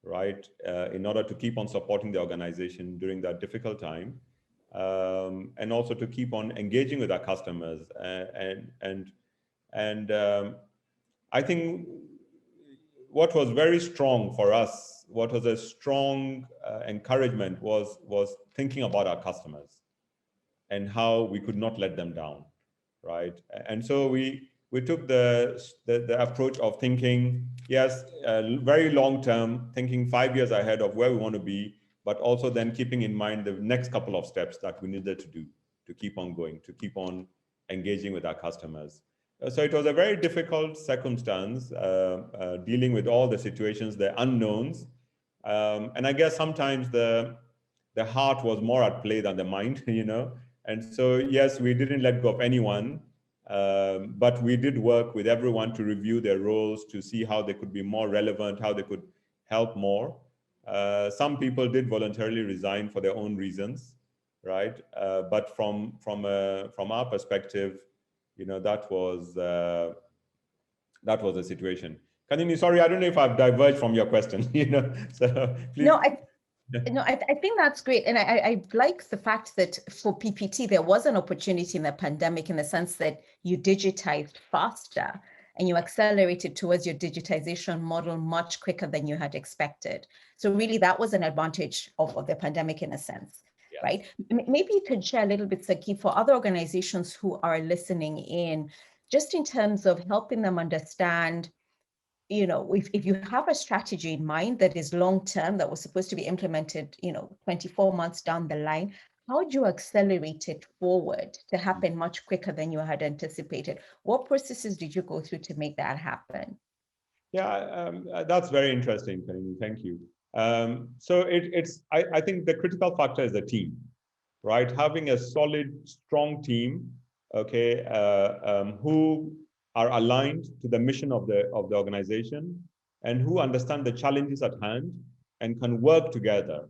right, in order to keep on supporting the organization during that difficult time, and also to keep on engaging with our customers. I think what was very strong for us, what was a strong encouragement was thinking about our customers and how we could not let them down, right? And so we took the approach of thinking, yes, very long term, thinking 5 years ahead of where we want to be, but also then keeping in mind the next couple of steps that we needed to do to keep on going, to keep on engaging with our customers. So it was a very difficult circumstance, dealing with all the situations, the unknowns. And I guess sometimes the heart was more at play than the mind, you know. And so, yes, we didn't let go of anyone, but we did work with everyone to review their roles, to see how they could be more relevant, how they could help more. Some people did voluntarily resign for their own reasons, right? But from our perspective, you know, that was the situation. Kanini, sorry, I don't know if I've diverged from your question, you know, so please. No, I think that's great. And I like the fact that for PPT, there was an opportunity in the pandemic in the sense that you digitized faster and you accelerated towards your digitization model much quicker than you had expected. So really that was an advantage of the pandemic in a sense, yes. Right? Maybe you could share a little bit, Saqib, for other organizations who are listening in, just in terms of helping them understand, you know, if you have a strategy in mind that is long-term, that was supposed to be implemented, you know, 24 months down the line, how would you accelerate it forward to happen much quicker than you had anticipated? What processes did you go through to make that happen? Yeah, that's very interesting, Kanini. Thank you. So I think the critical factor is the team, right? Having a solid, strong team, okay, who are aligned to the mission of the organization and who understand the challenges at hand and can work together,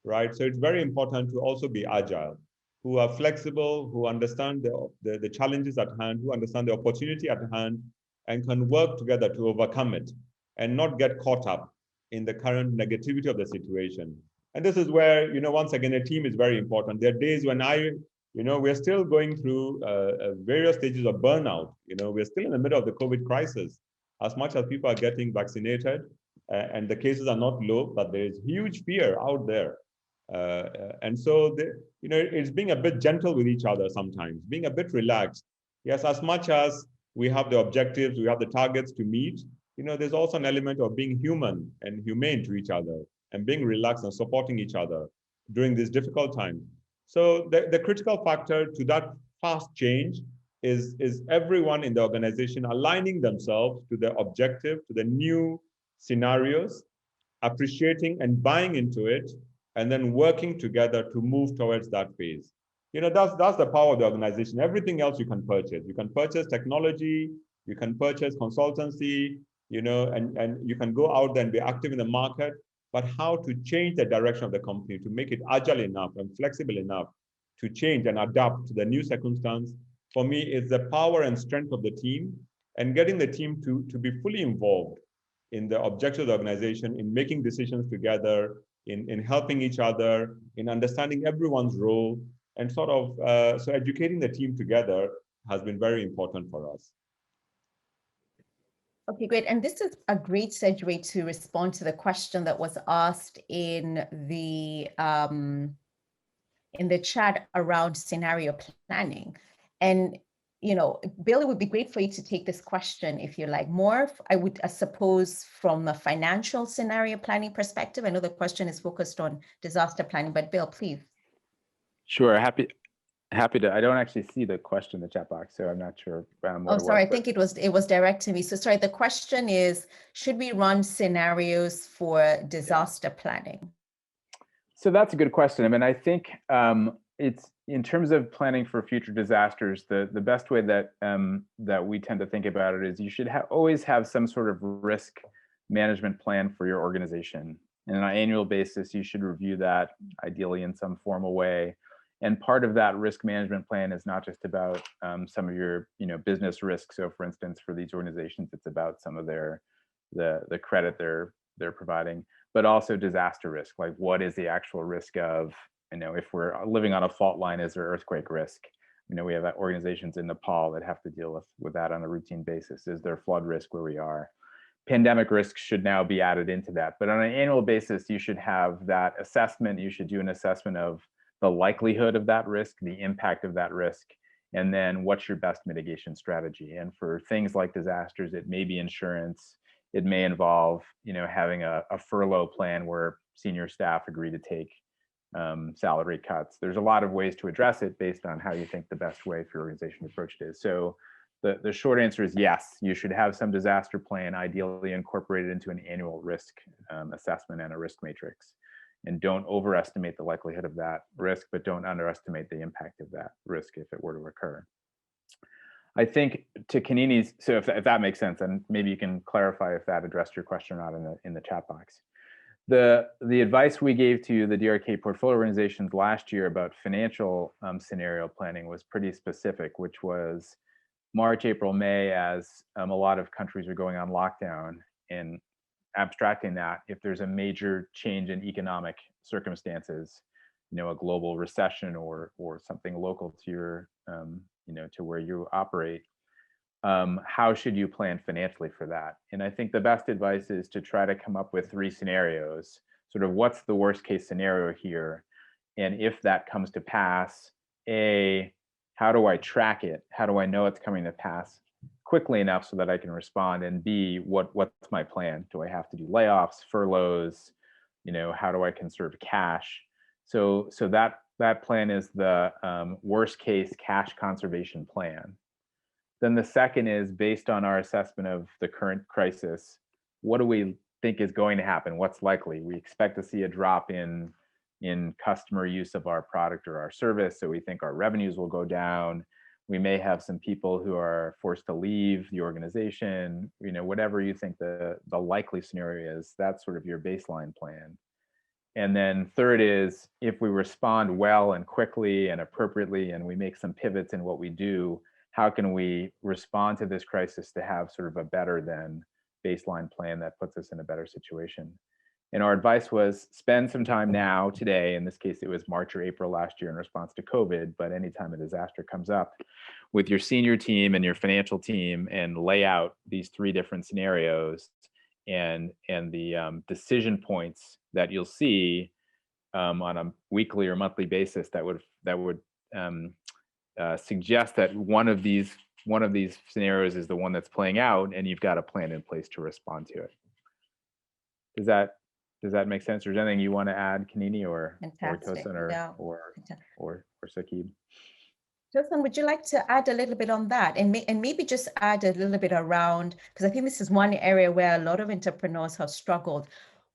right? So it's very important to also be agile, who are flexible, who understand the challenges at hand, who understand the opportunity at hand, and can work together to overcome it and not get caught up in the current negativity of the situation. And this is where, you know, once again, a team is very important. There are days when you know, we're still going through various stages of burnout. You know, we're still in the middle of the COVID crisis. As much as people are getting vaccinated and the cases are not low, but there is huge fear out there. And so, it's being a bit gentle with each other sometimes, being a bit relaxed. Yes, as much as we have the objectives, we have the targets to meet, there's also an element of being human and humane to each other and being relaxed and supporting each other during this difficult time. So the critical factor to that fast change is everyone in the organization aligning themselves to the objective, to the new scenarios, appreciating and buying into it, and then working together to move towards that phase. That's the power of the organization. Everything else you can purchase. You can purchase technology, you can purchase consultancy, and you can go out there and be active in the market, but how to change the direction of the company to make it agile enough and flexible enough to change and adapt to the new circumstance, for me, is the power and strength of the team, and getting the team to be fully involved in the objectives of the organization, in making decisions together, in helping each other, in understanding everyone's role, and so educating the team together has been very important for us. Okay, great. And this is a great segue to respond to the question that was asked in the chat around scenario planning. And Bill, it would be great for you to take this question if you like. More, I would suppose, from a financial scenario planning perspective. I know the question is focused on disaster planning, but Bill, please. Sure, happy to. I don't actually see the question in the chat box, so I'm not sure. Oh, sorry, I think it was direct to me. So sorry, the question is, should we run scenarios for disaster planning? So that's a good question. I mean, I think it's, in terms of planning for future disasters, the best way that that we tend to think about it is you should always have some sort of risk management plan for your organization. And on an annual basis, you should review that, ideally in some formal way. And part of that risk management plan is not just about some of your business risks. So for instance, for these organizations, it's about some of the credit they're providing, but also disaster risk. Like, what is the actual risk of, if we're living on a fault line, is there earthquake risk? We have organizations in Nepal that have to deal with that on a routine basis. Is there flood risk where we are? Pandemic risk should now be added into that. But on an annual basis, you should have that assessment. You should do an assessment of the likelihood of that risk, the impact of that risk, and then what's your best mitigation strategy. And for things like disasters, it may be insurance. It may involve, having a furlough plan where senior staff agree to take salary cuts. There's a lot of ways to address it based on how you think the best way for your organization to approach it is. So the short answer is yes, you should have some disaster plan, ideally incorporated into an annual risk assessment and a risk matrix. And don't overestimate the likelihood of that risk, but don't underestimate the impact of that risk if it were to occur. I think to Kanini's, so if that makes sense, and maybe you can clarify if that addressed your question or not in the chat box. The advice we gave to the DRK portfolio organizations last year about financial scenario planning was pretty specific, which was March, April, May, as a lot of countries are going on lockdown, and abstracting that, if there's a major change in economic circumstances, a global recession or something local to your, to where you operate, how should you plan financially for that? And I think the best advice is to try to come up with 3 scenarios. Sort of, what's the worst case scenario here? And if that comes to pass, A, how do I track it? How do I know it's coming to pass quickly enough so that I can respond? And B, what's my plan? Do I have to do layoffs, furloughs? How do I conserve cash? So that plan is the worst case cash conservation plan. Then the second is, based on our assessment of the current crisis, what do we think is going to happen? What's likely? We expect to see a drop in customer use of our product or our service, so we think our revenues will go down. We may have some people who are forced to leave the organization. Whatever you think the likely scenario is, that's sort of your baseline plan. And then third is, if we respond well and quickly and appropriately, and we make some pivots in what we do, how can we respond to this crisis to have sort of a better than baseline plan that puts us in a better situation? And our advice was, spend some time now, today, in this case, it was March or April last year in response to COVID, but anytime a disaster comes up, with your senior team and your financial team, and lay out these 3 different scenarios and the decision points that you'll see on a weekly or monthly basis that would suggest that one of these scenarios is the one that's playing out, and you've got a plan in place to respond to it. Does that make sense? Or is there anything you want to add, Kanini, or Fantastic. Tosin, Yeah. or Saqib? Tosin, would you like to add a little bit on that, and maybe just add a little bit around, because I think this is one area where a lot of entrepreneurs have struggled.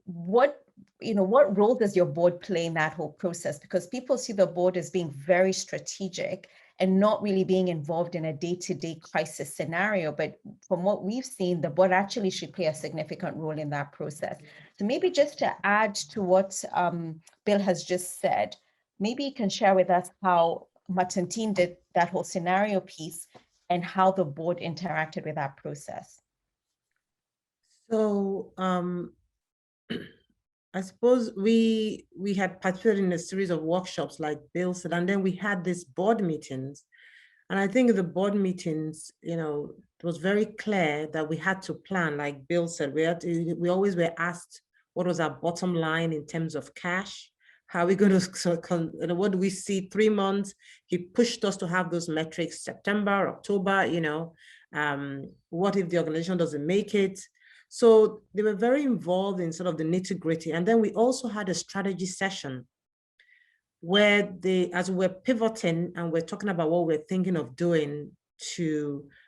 What role does your board play in that whole process? Because people see the board as being very strategic and not really being involved in a day-to-day crisis scenario. But from what we've seen, the board actually should play a significant role in that process. So maybe just to add to what Bill has just said, maybe you can share with us how Martin team did that whole scenario piece and how the board interacted with that process. So I suppose we had participated in a series of workshops, like Bill said, and then we had these board meetings. And I think the board meetings, it was very clear that we had to plan, like Bill said. We always were asked what was our bottom line in terms of cash. How are we going to, what do we see 3 months? He pushed us to have those metrics, September, October, what if the organization doesn't make it? So they were very involved in sort of the nitty-gritty. And then we also had a strategy session where as we're pivoting and we're talking about what we're thinking of doing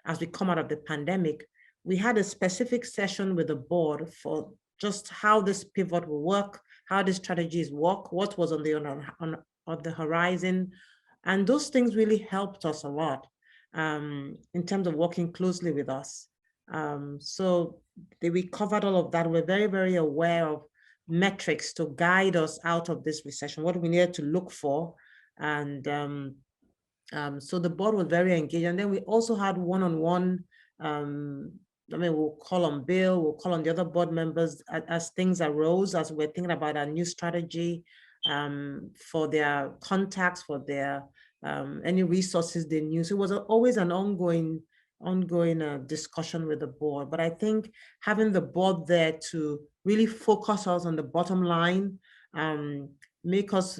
as we come out of the pandemic, we had a specific session with the board for just how this pivot will work, how the strategies work, what was on the horizon. And those things really helped us a lot in terms of working closely with us. So we covered all of that. We're very, very aware of metrics to guide us out of this recession, what we needed to look for. And so the board was very engaged. And then we also had one-on-one, we'll call on Bill, we'll call on the other board members as things arose, as we're thinking about our new strategy, for their contacts, for their any resources they knew. So it was always an ongoing discussion with the board. But I think having the board there to really focus us on the bottom line, make us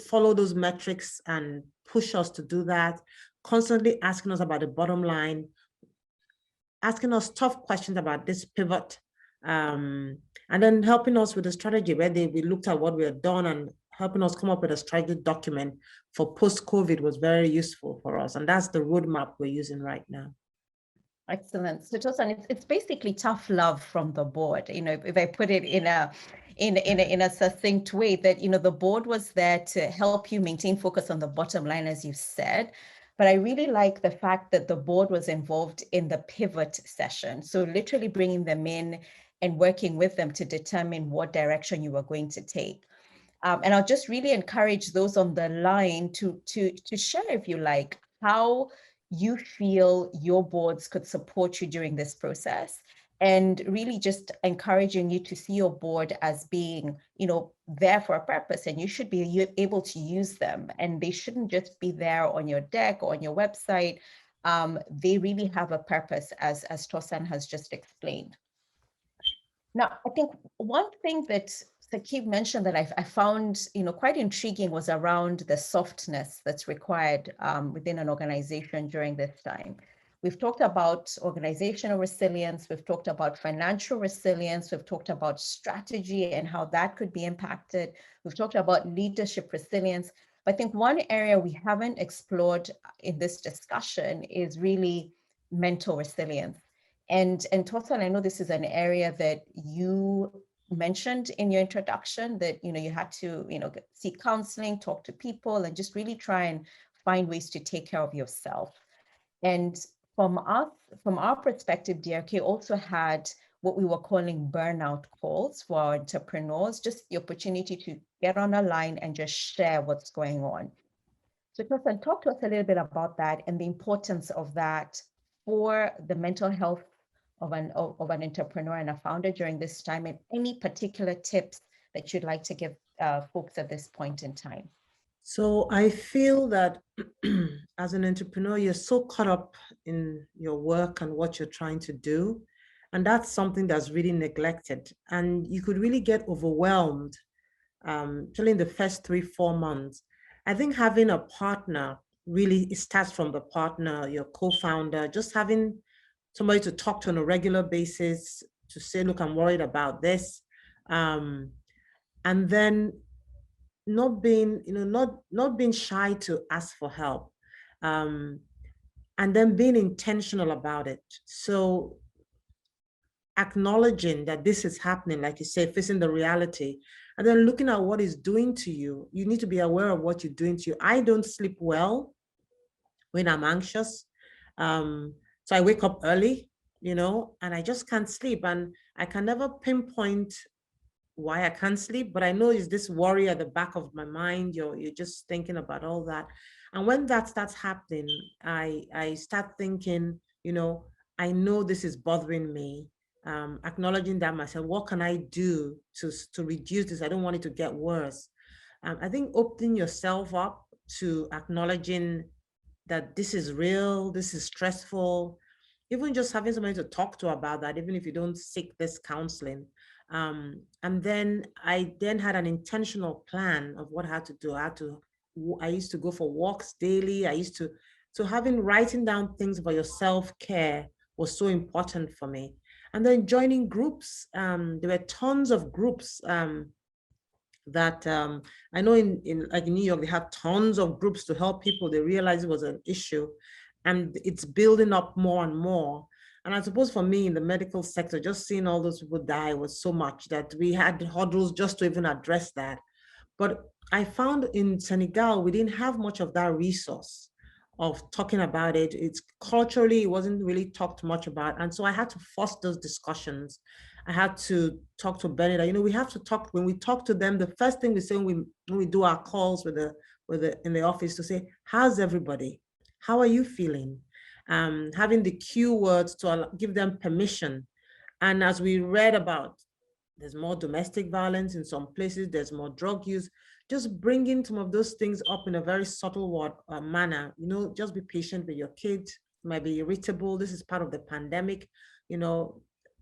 follow those metrics and push us to do that, constantly asking us about the bottom line, asking us tough questions about this pivot, and then helping us with the strategy where we looked at what we had done and helping us come up with a strategy document for post-COVID was very useful for us. And that's the roadmap we're using right now. Excellent. So Tosin, it's basically tough love from the board. If I put it in a succinct way, that the board was there to help you maintain focus on the bottom line, as you said. But I really like the fact that the board was involved in the pivot session. So literally bringing them in and working with them to determine what direction you were going to take. And I'll just really encourage those on the line to share, if you like, how you feel your boards could support you during this process, and really just encouraging you to see your board as being, there for a purpose, and you should be able to use them, and they shouldn't just be there on your deck or on your website. They really have a purpose, as Tosin has just explained. Now, I think one thing that Saqib mentioned that I found, quite intriguing was around the softness that's required within an organization during this time. We've talked about organizational resilience. We've talked about financial resilience. We've talked about strategy and how that could be impacted. We've talked about leadership resilience. But I think one area we haven't explored in this discussion is really mental resilience. And Tosin, I know this is an area that you mentioned in your introduction, that you had to seek counseling, talk to people, and just really try and find ways to take care of yourself. And from our perspective, DRK also had what we were calling burnout calls for our entrepreneurs, just the opportunity to get on a line and just share what's going on. So Tosin, talk to us a little bit about that and the importance of that for the mental health of an entrepreneur and a founder during this time, and any particular tips that you'd like to give folks at this point in time. So I feel that as an entrepreneur, you're so caught up in your work and what you're trying to do. And that's something that's really neglected. And you could really get overwhelmed, especially in the first 3-4 months. I think having a partner really, it starts from the partner, your co-founder, just having somebody to talk to on a regular basis, to say, look, I'm worried about this. And then not being, not being shy to ask for help. And then being intentional about it. So acknowledging that this is happening, like you say, facing the reality, and then looking at what it's doing to you. You need to be aware of what you're doing to you. I don't sleep well when I'm anxious. So I wake up early, and I just can't sleep. And I can never pinpoint why I can't sleep, but I know it's this worry at the back of my mind. You're just thinking about all that. And when that starts happening, I start thinking, I know this is bothering me. Acknowledging that myself, what can I do to reduce this? I don't want it to get worse. I think opening yourself up to acknowledging that this is real, this is stressful, even just having somebody to talk to about that, even if you don't seek this counseling. And then I had an intentional plan of what I had to do. I used to go for walks daily. So writing down things about your self-care was so important for me. And then joining groups. There were tons of groups that I know in like in New York, they have tons of groups to help people. They realized it was an issue, and it's building up more and more. And I suppose for me in the medical sector, just seeing all those people die was so much that we had hurdles just to even address that. But I found in Senegal, we didn't have much of that resource of talking about it. It's culturally, it wasn't really talked much about. And so I had to force those discussions. I had to talk to Benita. We have to talk, when we talk to them, the first thing we say when we do our calls in the office, to say, how's everybody? How are you feeling? Having the cue words to give them permission. And as we read about, there's more domestic violence in some places, there's more drug use, just bringing some of those things up in a very subtle manner. Just be patient with your kids. You might be irritable. This is part of the pandemic.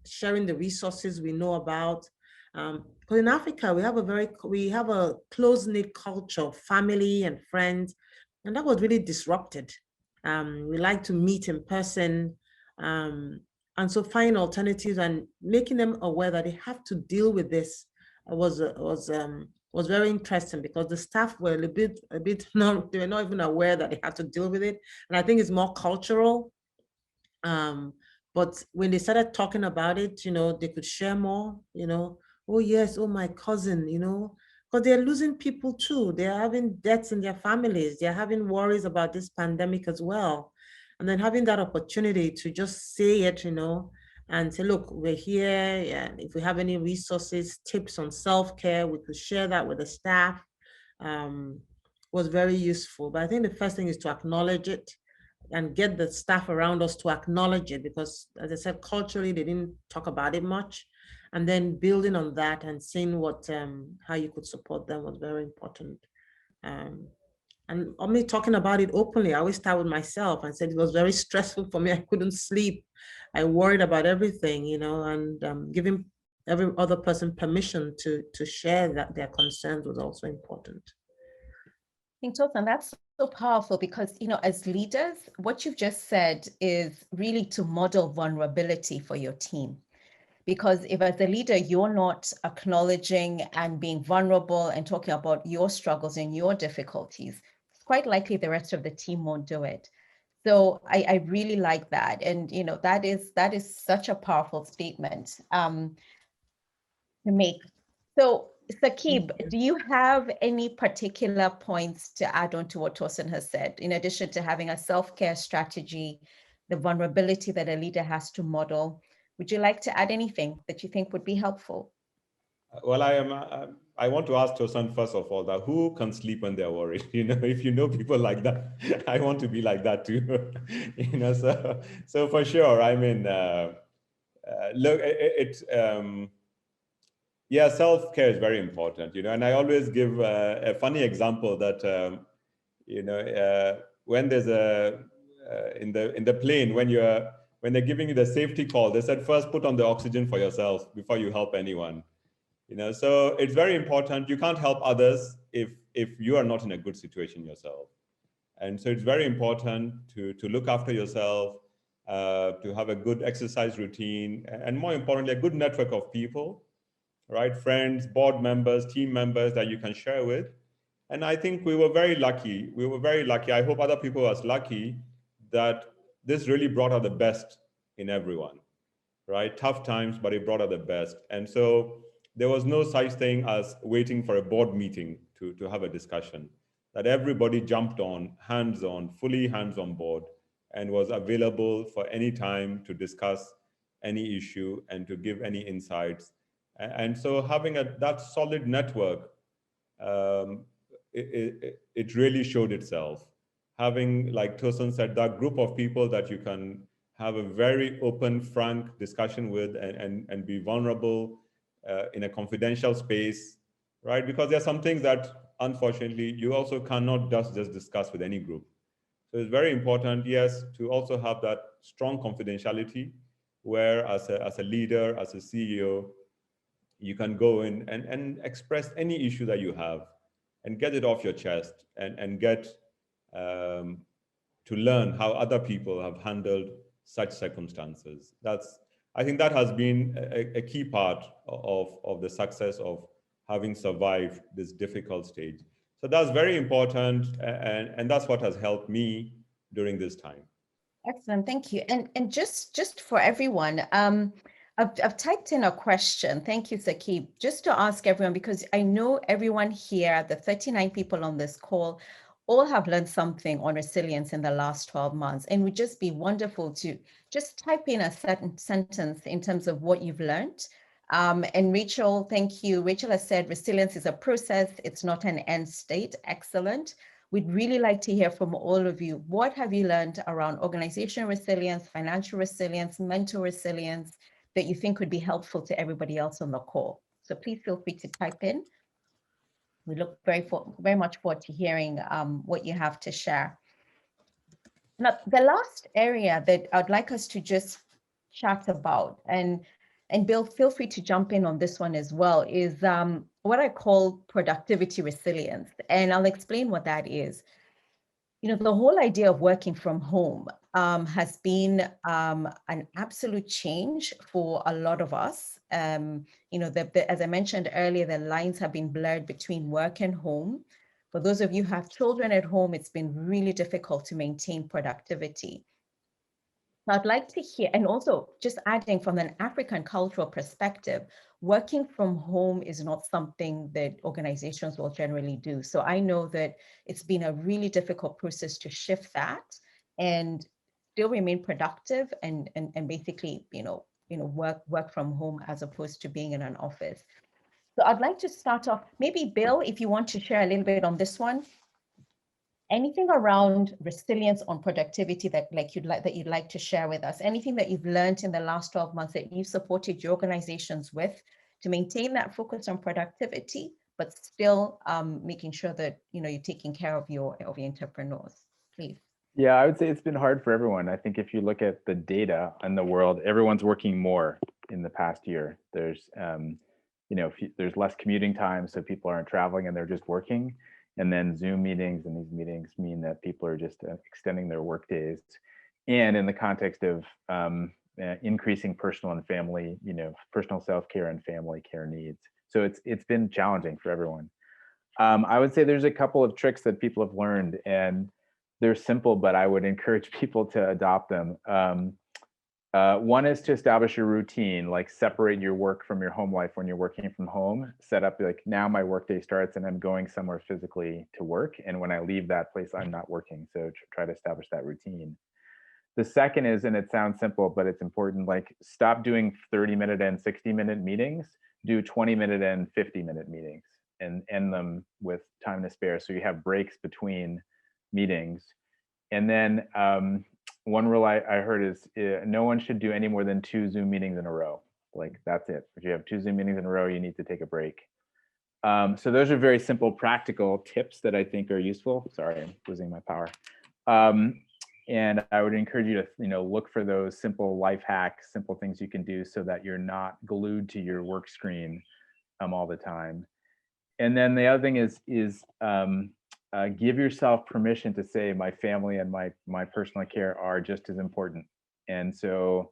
Sharing the resources we know about. Because in Africa, we have a close-knit culture of family and friends, and that was really disrupted. We like to meet in person, and so finding alternatives and making them aware that they have to deal with this was very interesting, because the staff were a bit they were not even aware that they had to deal with it. And I think it's more cultural. But when they started talking about it, they could share more, oh yes, oh my cousin, because they're losing people too. They're having deaths in their families. They're having worries about this pandemic as well. And then having that opportunity to just say it, and say, look, we're here. And if we have any resources, tips on self-care, we could share that with the staff, was very useful. But I think the first thing is to acknowledge it and get the staff around us to acknowledge it, because as I said, culturally, they didn't talk about it much. And then building on that and seeing how you could support them was very important. And only talking about it openly, I always start with myself and said it was very stressful for me. I couldn't sleep. I worried about everything, and giving every other person permission to share their concerns was also important. I think, Tosin, that's so powerful, because, as leaders, what you've just said is really to model vulnerability for your team. Because if as a leader, you're not acknowledging and being vulnerable and talking about your struggles and your difficulties, it's quite likely the rest of the team won't do it. So I really like that. And, that is such a powerful statement to make. So Saqib, do you have any particular points to add on to what Tosin has said, in addition to having a self-care strategy, the vulnerability that a leader has to model? Would you like to add anything that you think would be helpful? Well, I want to ask Tosin, first of all, that who can sleep when they're worried? If you know people like that, I want to be like that too. So for sure. I mean, look, yeah, self-care is very important, and I always give a funny example that, when there's in the plane, when when they're giving you the safety call, they said, first put on the oxygen for yourself before you help anyone. So it's very important. You can't help others if you are not in a good situation yourself. And so it's very important to look after yourself, to have a good exercise routine, and more importantly, a good network of people, right? Friends, board members, team members that you can share with. And I think we were very lucky. We were very lucky. I hope other people are as lucky that this really brought out the best in everyone, right? Tough times, but it brought out the best. And so there was no such thing as waiting for a board meeting to have a discussion. That everybody jumped on, hands-on, fully hands-on board, and was available for any time to discuss any issue and to give any insights. And so having that solid network, it really showed itself. Having, like Tosin said, that group of people that you can have a very open, frank discussion with and be vulnerable in a confidential space, right? Because there are some things that, unfortunately, you also cannot just discuss with any group. So it's very important, yes, to also have that strong confidentiality where as a leader, as a CEO, you can go in and express any issue that you have and get it off your chest and get to learn how other people have handled such circumstances. I think that has been a key part of the success of having survived this difficult stage. So that's very important, and that's what has helped me during this time. Excellent, thank you. And just for everyone, I've typed in a question. Thank you, Saqib, just to ask everyone, because I know everyone here, the 39 people on this call, all have learned something on resilience in the last 12 months. And it would just be wonderful to just type in a certain sentence in terms of what you've learned. And Rachel, thank you. Rachel has said resilience is a process. It's not an end state. Excellent. We'd really like to hear from all of you. What have you learned around organizational resilience, financial resilience, mental resilience that you think would be helpful to everybody else on the call? So please feel free to type in. We look very much forward to hearing what you have to share. Now, the last area that I'd like us to just chat about, and Bill, feel free to jump in on this one as well, is what I call productivity resilience. And I'll explain what that is. The whole idea of working from home has been an absolute change for a lot of us. As I mentioned earlier, the lines have been blurred between work and home. For those of you who have children at home, it's been really difficult to maintain productivity. I'd like to hear, and also just adding from an African cultural perspective, working from home is not something that organizations will generally do. So I know that it's been a really difficult process to shift that and still remain productive and basically, work from home as opposed to being in an office. So I'd like to start off, maybe Bill, if you want to share a little bit on this one. Anything around resilience on productivity that you'd like to share with us? Anything that you've learned in the last 12 months that you've supported your organizations with to maintain that focus on productivity, but still making sure that you're taking care of your entrepreneurs, please. Yeah, I would say it's been hard for everyone. I think if you look at the data in the world, everyone's working more in the past year. There's there's less commuting time, so people aren't traveling and they're just working. And then Zoom meetings, and these meetings mean that people are just extending their work days. And in the context of increasing personal and family, personal self-care and family care needs. So it's been challenging for everyone. I would say there's a couple of tricks that people have learned, and they're simple, but I would encourage people to adopt them. One is to establish your routine, like separate your work from your home life when you're working from home. Set up like, now my workday starts and I'm going somewhere physically to work. And when I leave that place, I'm not working. So try to establish that routine. The second is, and it sounds simple, but it's important, like stop doing 30-minute and 60-minute meetings, do 20-minute and 50-minute meetings and end them with time to spare. So you have breaks between meetings. And then one rule I heard is no one should do any more than 2 Zoom meetings in a row. Like that's it. If you have 2 Zoom meetings in a row, you need to take a break. So those are very simple, practical tips that I think are useful. Sorry, I'm losing my power. And I would encourage you to, look for those simple life hacks, simple things you can do so that you're not glued to your work screen all the time. And then the other thing is give yourself permission to say my family and my personal care are just as important. And so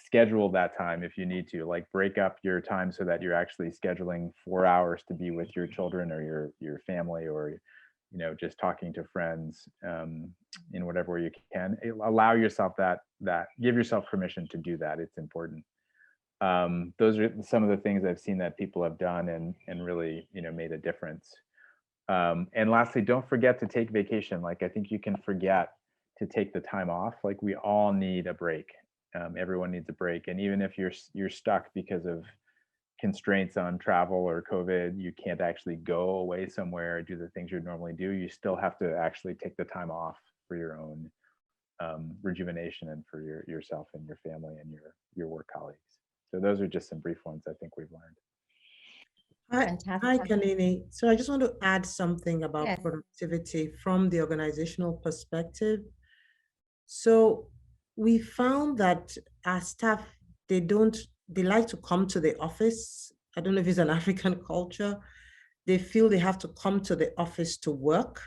schedule that time if you need to, like break up your time so that you're actually scheduling 4 hours to be with your children or your family, or just talking to friends in whatever way you can. Allow yourself that give yourself permission to do that. It's important. Those are some of the things I've seen that people have done and really made a difference. And lastly, don't forget to take vacation. Like, I think you can forget to take the time off. Like, we all need a break. Everyone needs a break. And even if you're stuck because of constraints on travel or COVID, you can't actually go away somewhere, do the things you normally do, you still have to actually take the time off for your own rejuvenation and for yourself and your family and your work colleagues. So those are just some brief ones I think we've learned. Hi, Kanini. So I just want to add something about Yes. productivity from the organizational perspective. So we found that our staff, they like to come to the office. I don't know if it's an African culture. They feel they have to come to the office to work.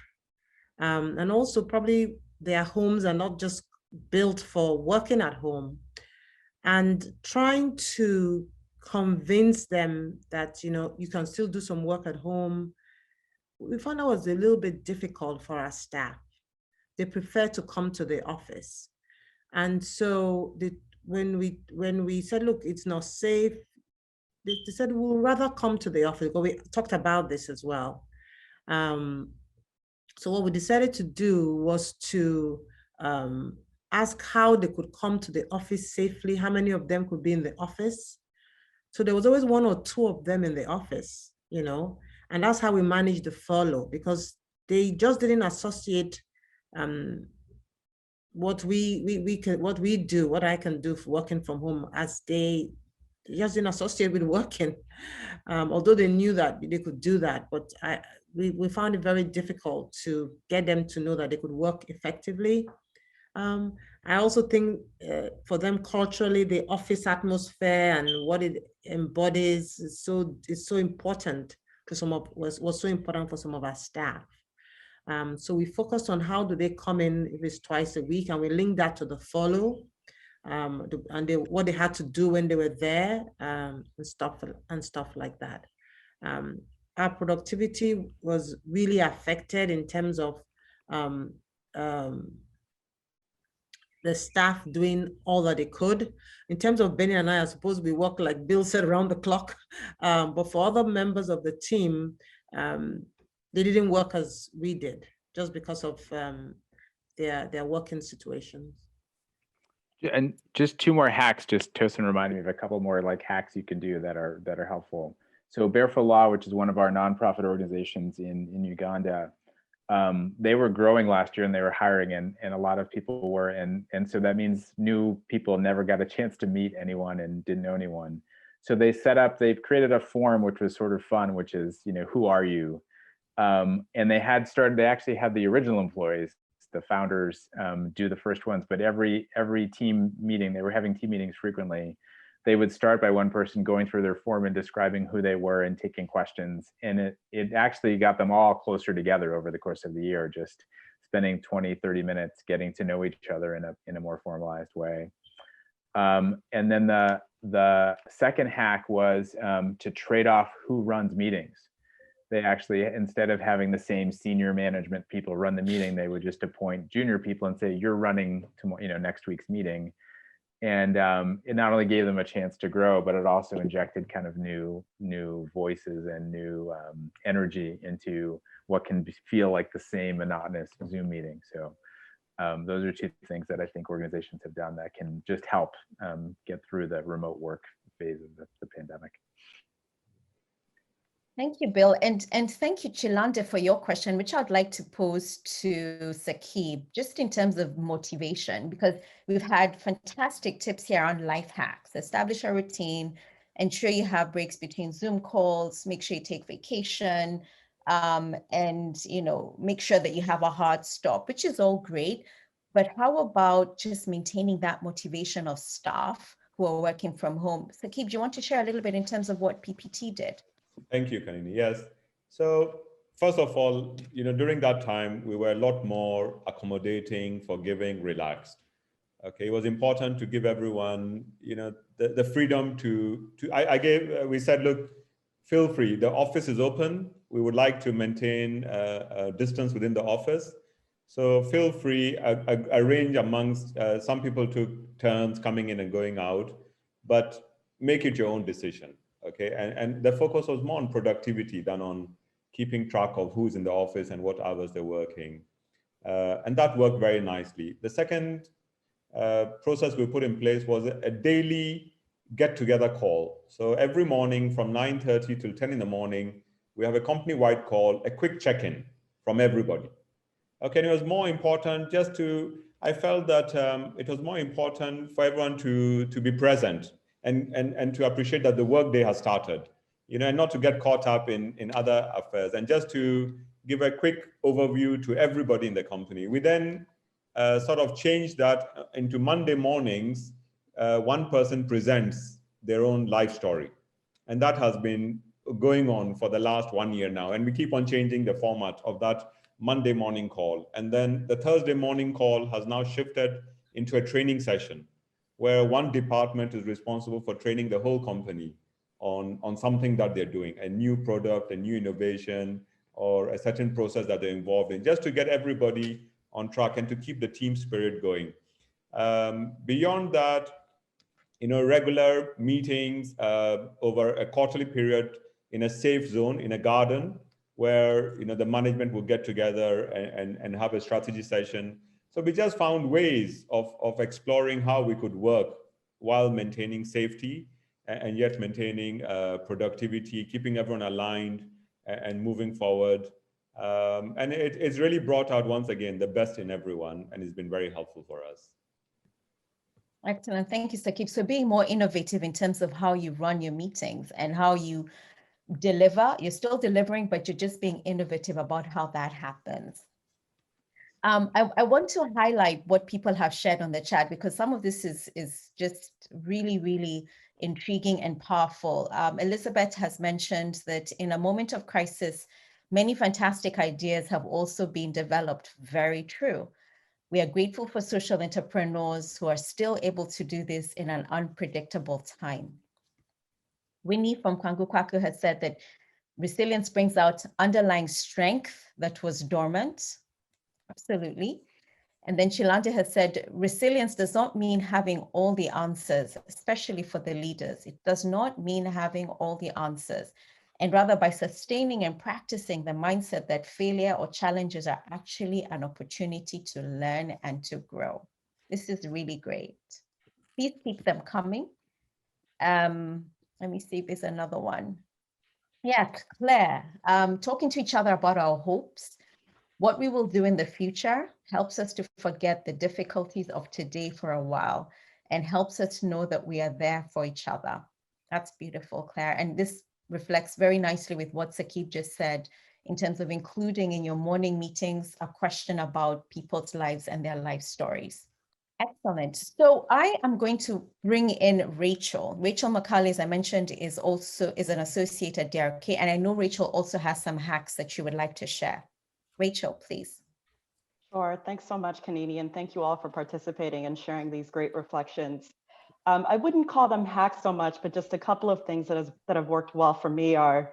And also probably their homes are not just built for working at home. And trying to convince them that, you can still do some work at home, we found out was a little bit difficult for our staff. They prefer to come to the office. And so when we said, look, it's not safe, they said, we'll rather come to the office. But we talked about this as well. So what we decided to do was to ask how they could come to the office safely, how many of them could be in the office. So there was always 1 or 2 of them in the office, and that's how we managed the furlough, because they just didn't associate what what I can do for working from home, as they just didn't associate with working, although they knew that they could do that. But we found it very difficult to get them to know that they could work effectively. I also think for them culturally, the office atmosphere and what it embodies is so important to was so important for some of our staff. So we focused on how do they come in if it's twice a week, and we linked that to the follow, and what they had to do when they were there, and stuff like that. Our productivity was really affected in terms of the staff doing all that they could. In terms of Benny and I suppose we work, like Bill said, around the clock. But for other members of the team, they didn't work as we did, just because of their working situations. And just 2 more hacks. Just Tosin reminded me of a couple more hacks you can do that are helpful. So Barefoot Law, which is one of our nonprofit organizations in Uganda, they were growing last year and they were hiring, and a lot of people were, and so that means new people never got a chance to meet anyone and didn't know anyone. So they've created a form which was sort of fun, which is, who are you? And they actually had the original employees, the founders, do the first ones, but every team meeting, they were having team meetings frequently. They would start by one person going through their form and describing who they were and taking questions. And it actually got them all closer together over the course of the year, just spending 20, 30 minutes getting to know each other in a more formalized way. And then the second hack was to trade off who runs meetings. They actually, instead of having the same senior management people run the meeting, they would just appoint junior people and say, you're running next week's meeting. And it not only gave them a chance to grow, but it also injected kind of new voices and new energy into what can feel like the same monotonous Zoom meeting. So those are 2 things that I think organizations have done that can just help get through the remote work phase of the pandemic. Thank you, Bill. And thank you, Chilanda, for your question, which I'd like to pose to Saqib, just in terms of motivation, because we've had fantastic tips here on life hacks. Establish a routine, ensure you have breaks between Zoom calls, make sure you take vacation, and make sure that you have a hard stop, which is all great. but how about just maintaining that motivation of staff who are working from home? Saqib, do you want to share a little bit in terms of what PPT did? Thank you, Kanini. Yes. So first of all, during that time, we were a lot more accommodating, forgiving, relaxed. Okay, it was important to give everyone, the freedom we said, look, feel free. The office is open. We would like to maintain a distance within the office. So feel free, arrange amongst, some people took turns coming in and going out, but make it your own decision, okay? And the focus was more on productivity than on keeping track of who's in the office and what hours they're working. And that worked very nicely. The second process we put in place was a daily get-together call. So every morning from 9:30 till 10 in the morning, we have a company-wide call, a quick check-in from everybody. Okay, and it was more important I felt that it was more important for everyone to be present and to appreciate that the workday has started, and not to get caught up in other affairs, and just to give a quick overview to everybody in the company. We then sort of changed that into Monday mornings, one person presents their own life story. And that has been going on for the last 1 year now. And we keep on changing the format of that Monday morning call. And then the Thursday morning call has now shifted into a training session where one department is responsible for training the whole company on something that they're doing, a new product, a new innovation, or a certain process that they're involved in, just to get everybody on track and to keep the team spirit going. Beyond that, regular meetings over a quarterly period in a safe zone, in a garden, where the management will get together and have a strategy session. So we just found ways of exploring how we could work while maintaining safety and yet maintaining productivity, keeping everyone aligned and moving forward. And it's really brought out, once again, the best in everyone, and it's been very helpful for us. Excellent. Thank you, Saqib. So being more innovative in terms of how you run your meetings and how you deliver. You're still delivering, but you're just being innovative about how that happens. I want to highlight what people have shared on the chat, because some of this is just really, really intriguing and powerful. Elizabeth has mentioned that in a moment of crisis, many fantastic ideas have also been developed. Very true. We are grateful for social entrepreneurs who are still able to do this in an unpredictable time. Winnie from Kwangu Kwaku has said that resilience brings out underlying strength that was dormant. Absolutely. And then Chilante has said, resilience does not mean having all the answers, especially for the leaders. It does not mean having all the answers. And rather, by sustaining and practicing the mindset that failure or challenges are actually an opportunity to learn and to grow. This is really great. Please keep them coming. Let me see if there's another one. Yeah, Claire, talking to each other about our hopes, what we will do in the future helps us to forget the difficulties of today for a while and helps us know that we are there for each other. That's beautiful, Claire. And this reflects very nicely with what Saqib just said in terms of including in your morning meetings a question about people's lives and their life stories. Excellent. So I am going to bring in Rachel. Rachel Makali, as I mentioned, is an associate at DRK, and I know Rachel also has some hacks that she would like to share. Rachel, please. Sure. Thanks so much, Kanini, and thank you all for participating and sharing these great reflections. I wouldn't call them hacks so much, but just a couple of things that have worked well for me are,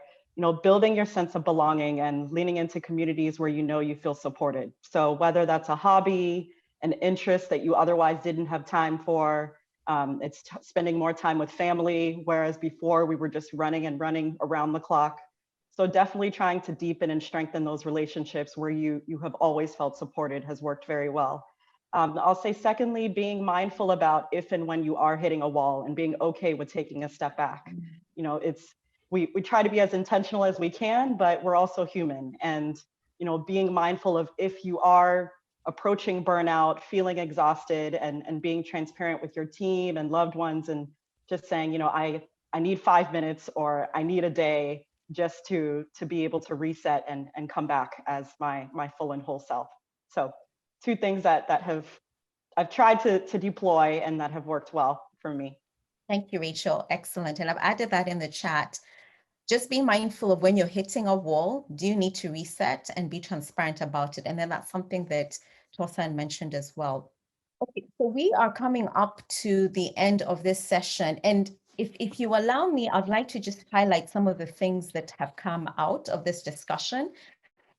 building your sense of belonging and leaning into communities where you feel supported. So whether that's a hobby, an interest that you otherwise didn't have time for, it's spending more time with family, whereas before we were just running around the clock. So definitely trying to deepen and strengthen those relationships where you have always felt supported has worked very well. I'll say secondly, being mindful about if and when you are hitting a wall and being okay with taking a step back. We try to be as intentional as we can, but we're also human. And being mindful of if you are approaching burnout, feeling exhausted, and being transparent with your team and loved ones, and just saying, I need 5 minutes or I need a day just to be able to reset and come back as my full and whole self. So 2 things that have I've tried to deploy and that have worked well for me. Thank you, Rachel. Excellent. And I've added that in the chat. Just be mindful of when you're hitting a wall, do you need to reset, and be transparent about it? And then that's something that Tosan mentioned as well. Okay, so we are coming up to the end of this session. And if you allow me, I'd like to just highlight some of the things that have come out of this discussion.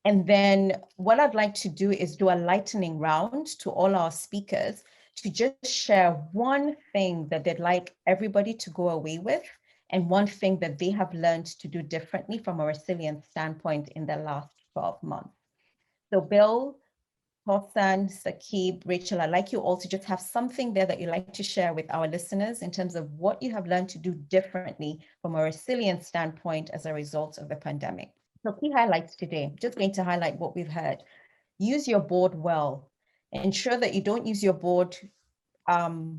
And then what I'd like to do is do a lightning round to all our speakers to just share one thing that they'd like everybody to go away with, and one thing that they have learned to do differently from a resilience standpoint in the last 12 months. So Bill, Tosan, Sakib, Rachel, I'd like you all to just have something there that you'd like to share with our listeners in terms of what you have learned to do differently from a resilience standpoint as a result of the pandemic. So key highlights today, just going to highlight what we've heard. Use your board well. Ensure that you don't use your board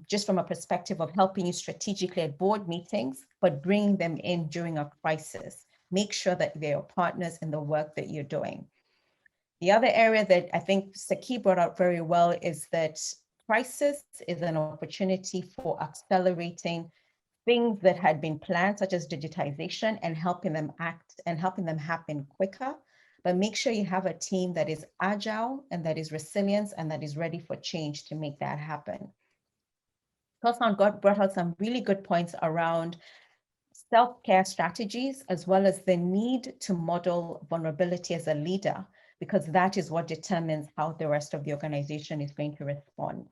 just from a perspective of helping you strategically at board meetings, but bringing them in during a crisis. Make sure that they are partners in the work that you're doing. The other area that I think Saki brought out very well is that crisis is an opportunity for accelerating things that had been planned, such as digitization, and helping them act and helping them happen quicker. But make sure you have a team that is agile and that is resilient and that is ready for change to make that happen. Tosan brought out some really good points around self-care strategies, as well as the need to model vulnerability as a leader, because that is what determines how the rest of the organization is going to respond.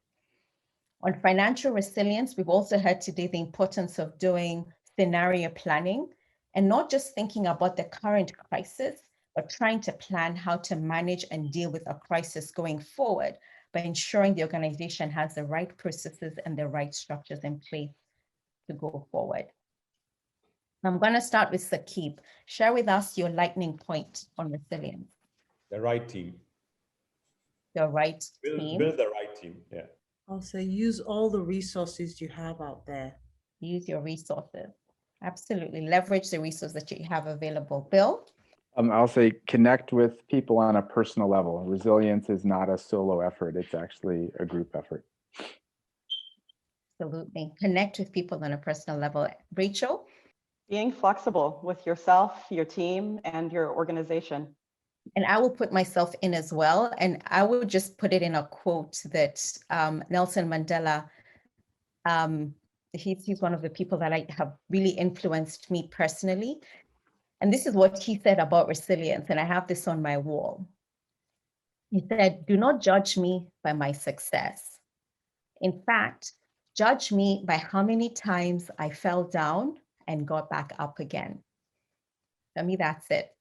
On financial resilience, we've also heard today the importance of doing scenario planning and not just thinking about the current crisis, but trying to plan how to manage and deal with a crisis going forward by ensuring the organization has the right processes and the right structures in place to go forward. I'm going to start with Sakib. Share with us your lightning point on resilience. The right team. The right team. Build the right team, yeah. I'll say use all the resources you have out there. Use your resources. Absolutely. Leverage the resources that you have available. Bill? I'll say connect with people on a personal level. Resilience is not a solo effort. It's actually a group effort. Absolutely. Connect with people on a personal level. Rachel? Being flexible with yourself, your team, and your organization. And I will put myself in as well. And I would just put it in a quote that Nelson Mandela, he's one of the people that have really influenced me personally. And this is what he said about resilience. And I have this on my wall. He said, "Do not judge me by my success. In fact, judge me by how many times I fell down and got back up again." For me, that's it.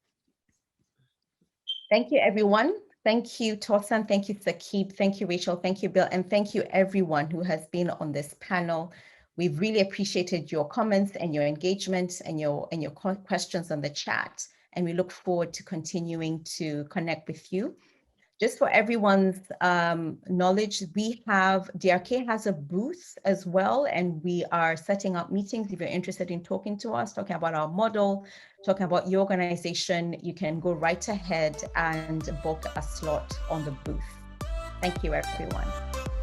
Thank you, everyone. Thank you, Tosan. Thank you, Sakib. Thank you, Rachel. Thank you, Bill. And thank you, everyone who has been on this panel. We've really appreciated your comments and your engagement and your questions on the chat. And we look forward to continuing to connect with you. Just for everyone's knowledge, DRK has a booth as well, and we are setting up meetings. If you're interested in talking to us, talking about our model, talking about your organization, you can go right ahead and book a slot on the booth. Thank you, everyone.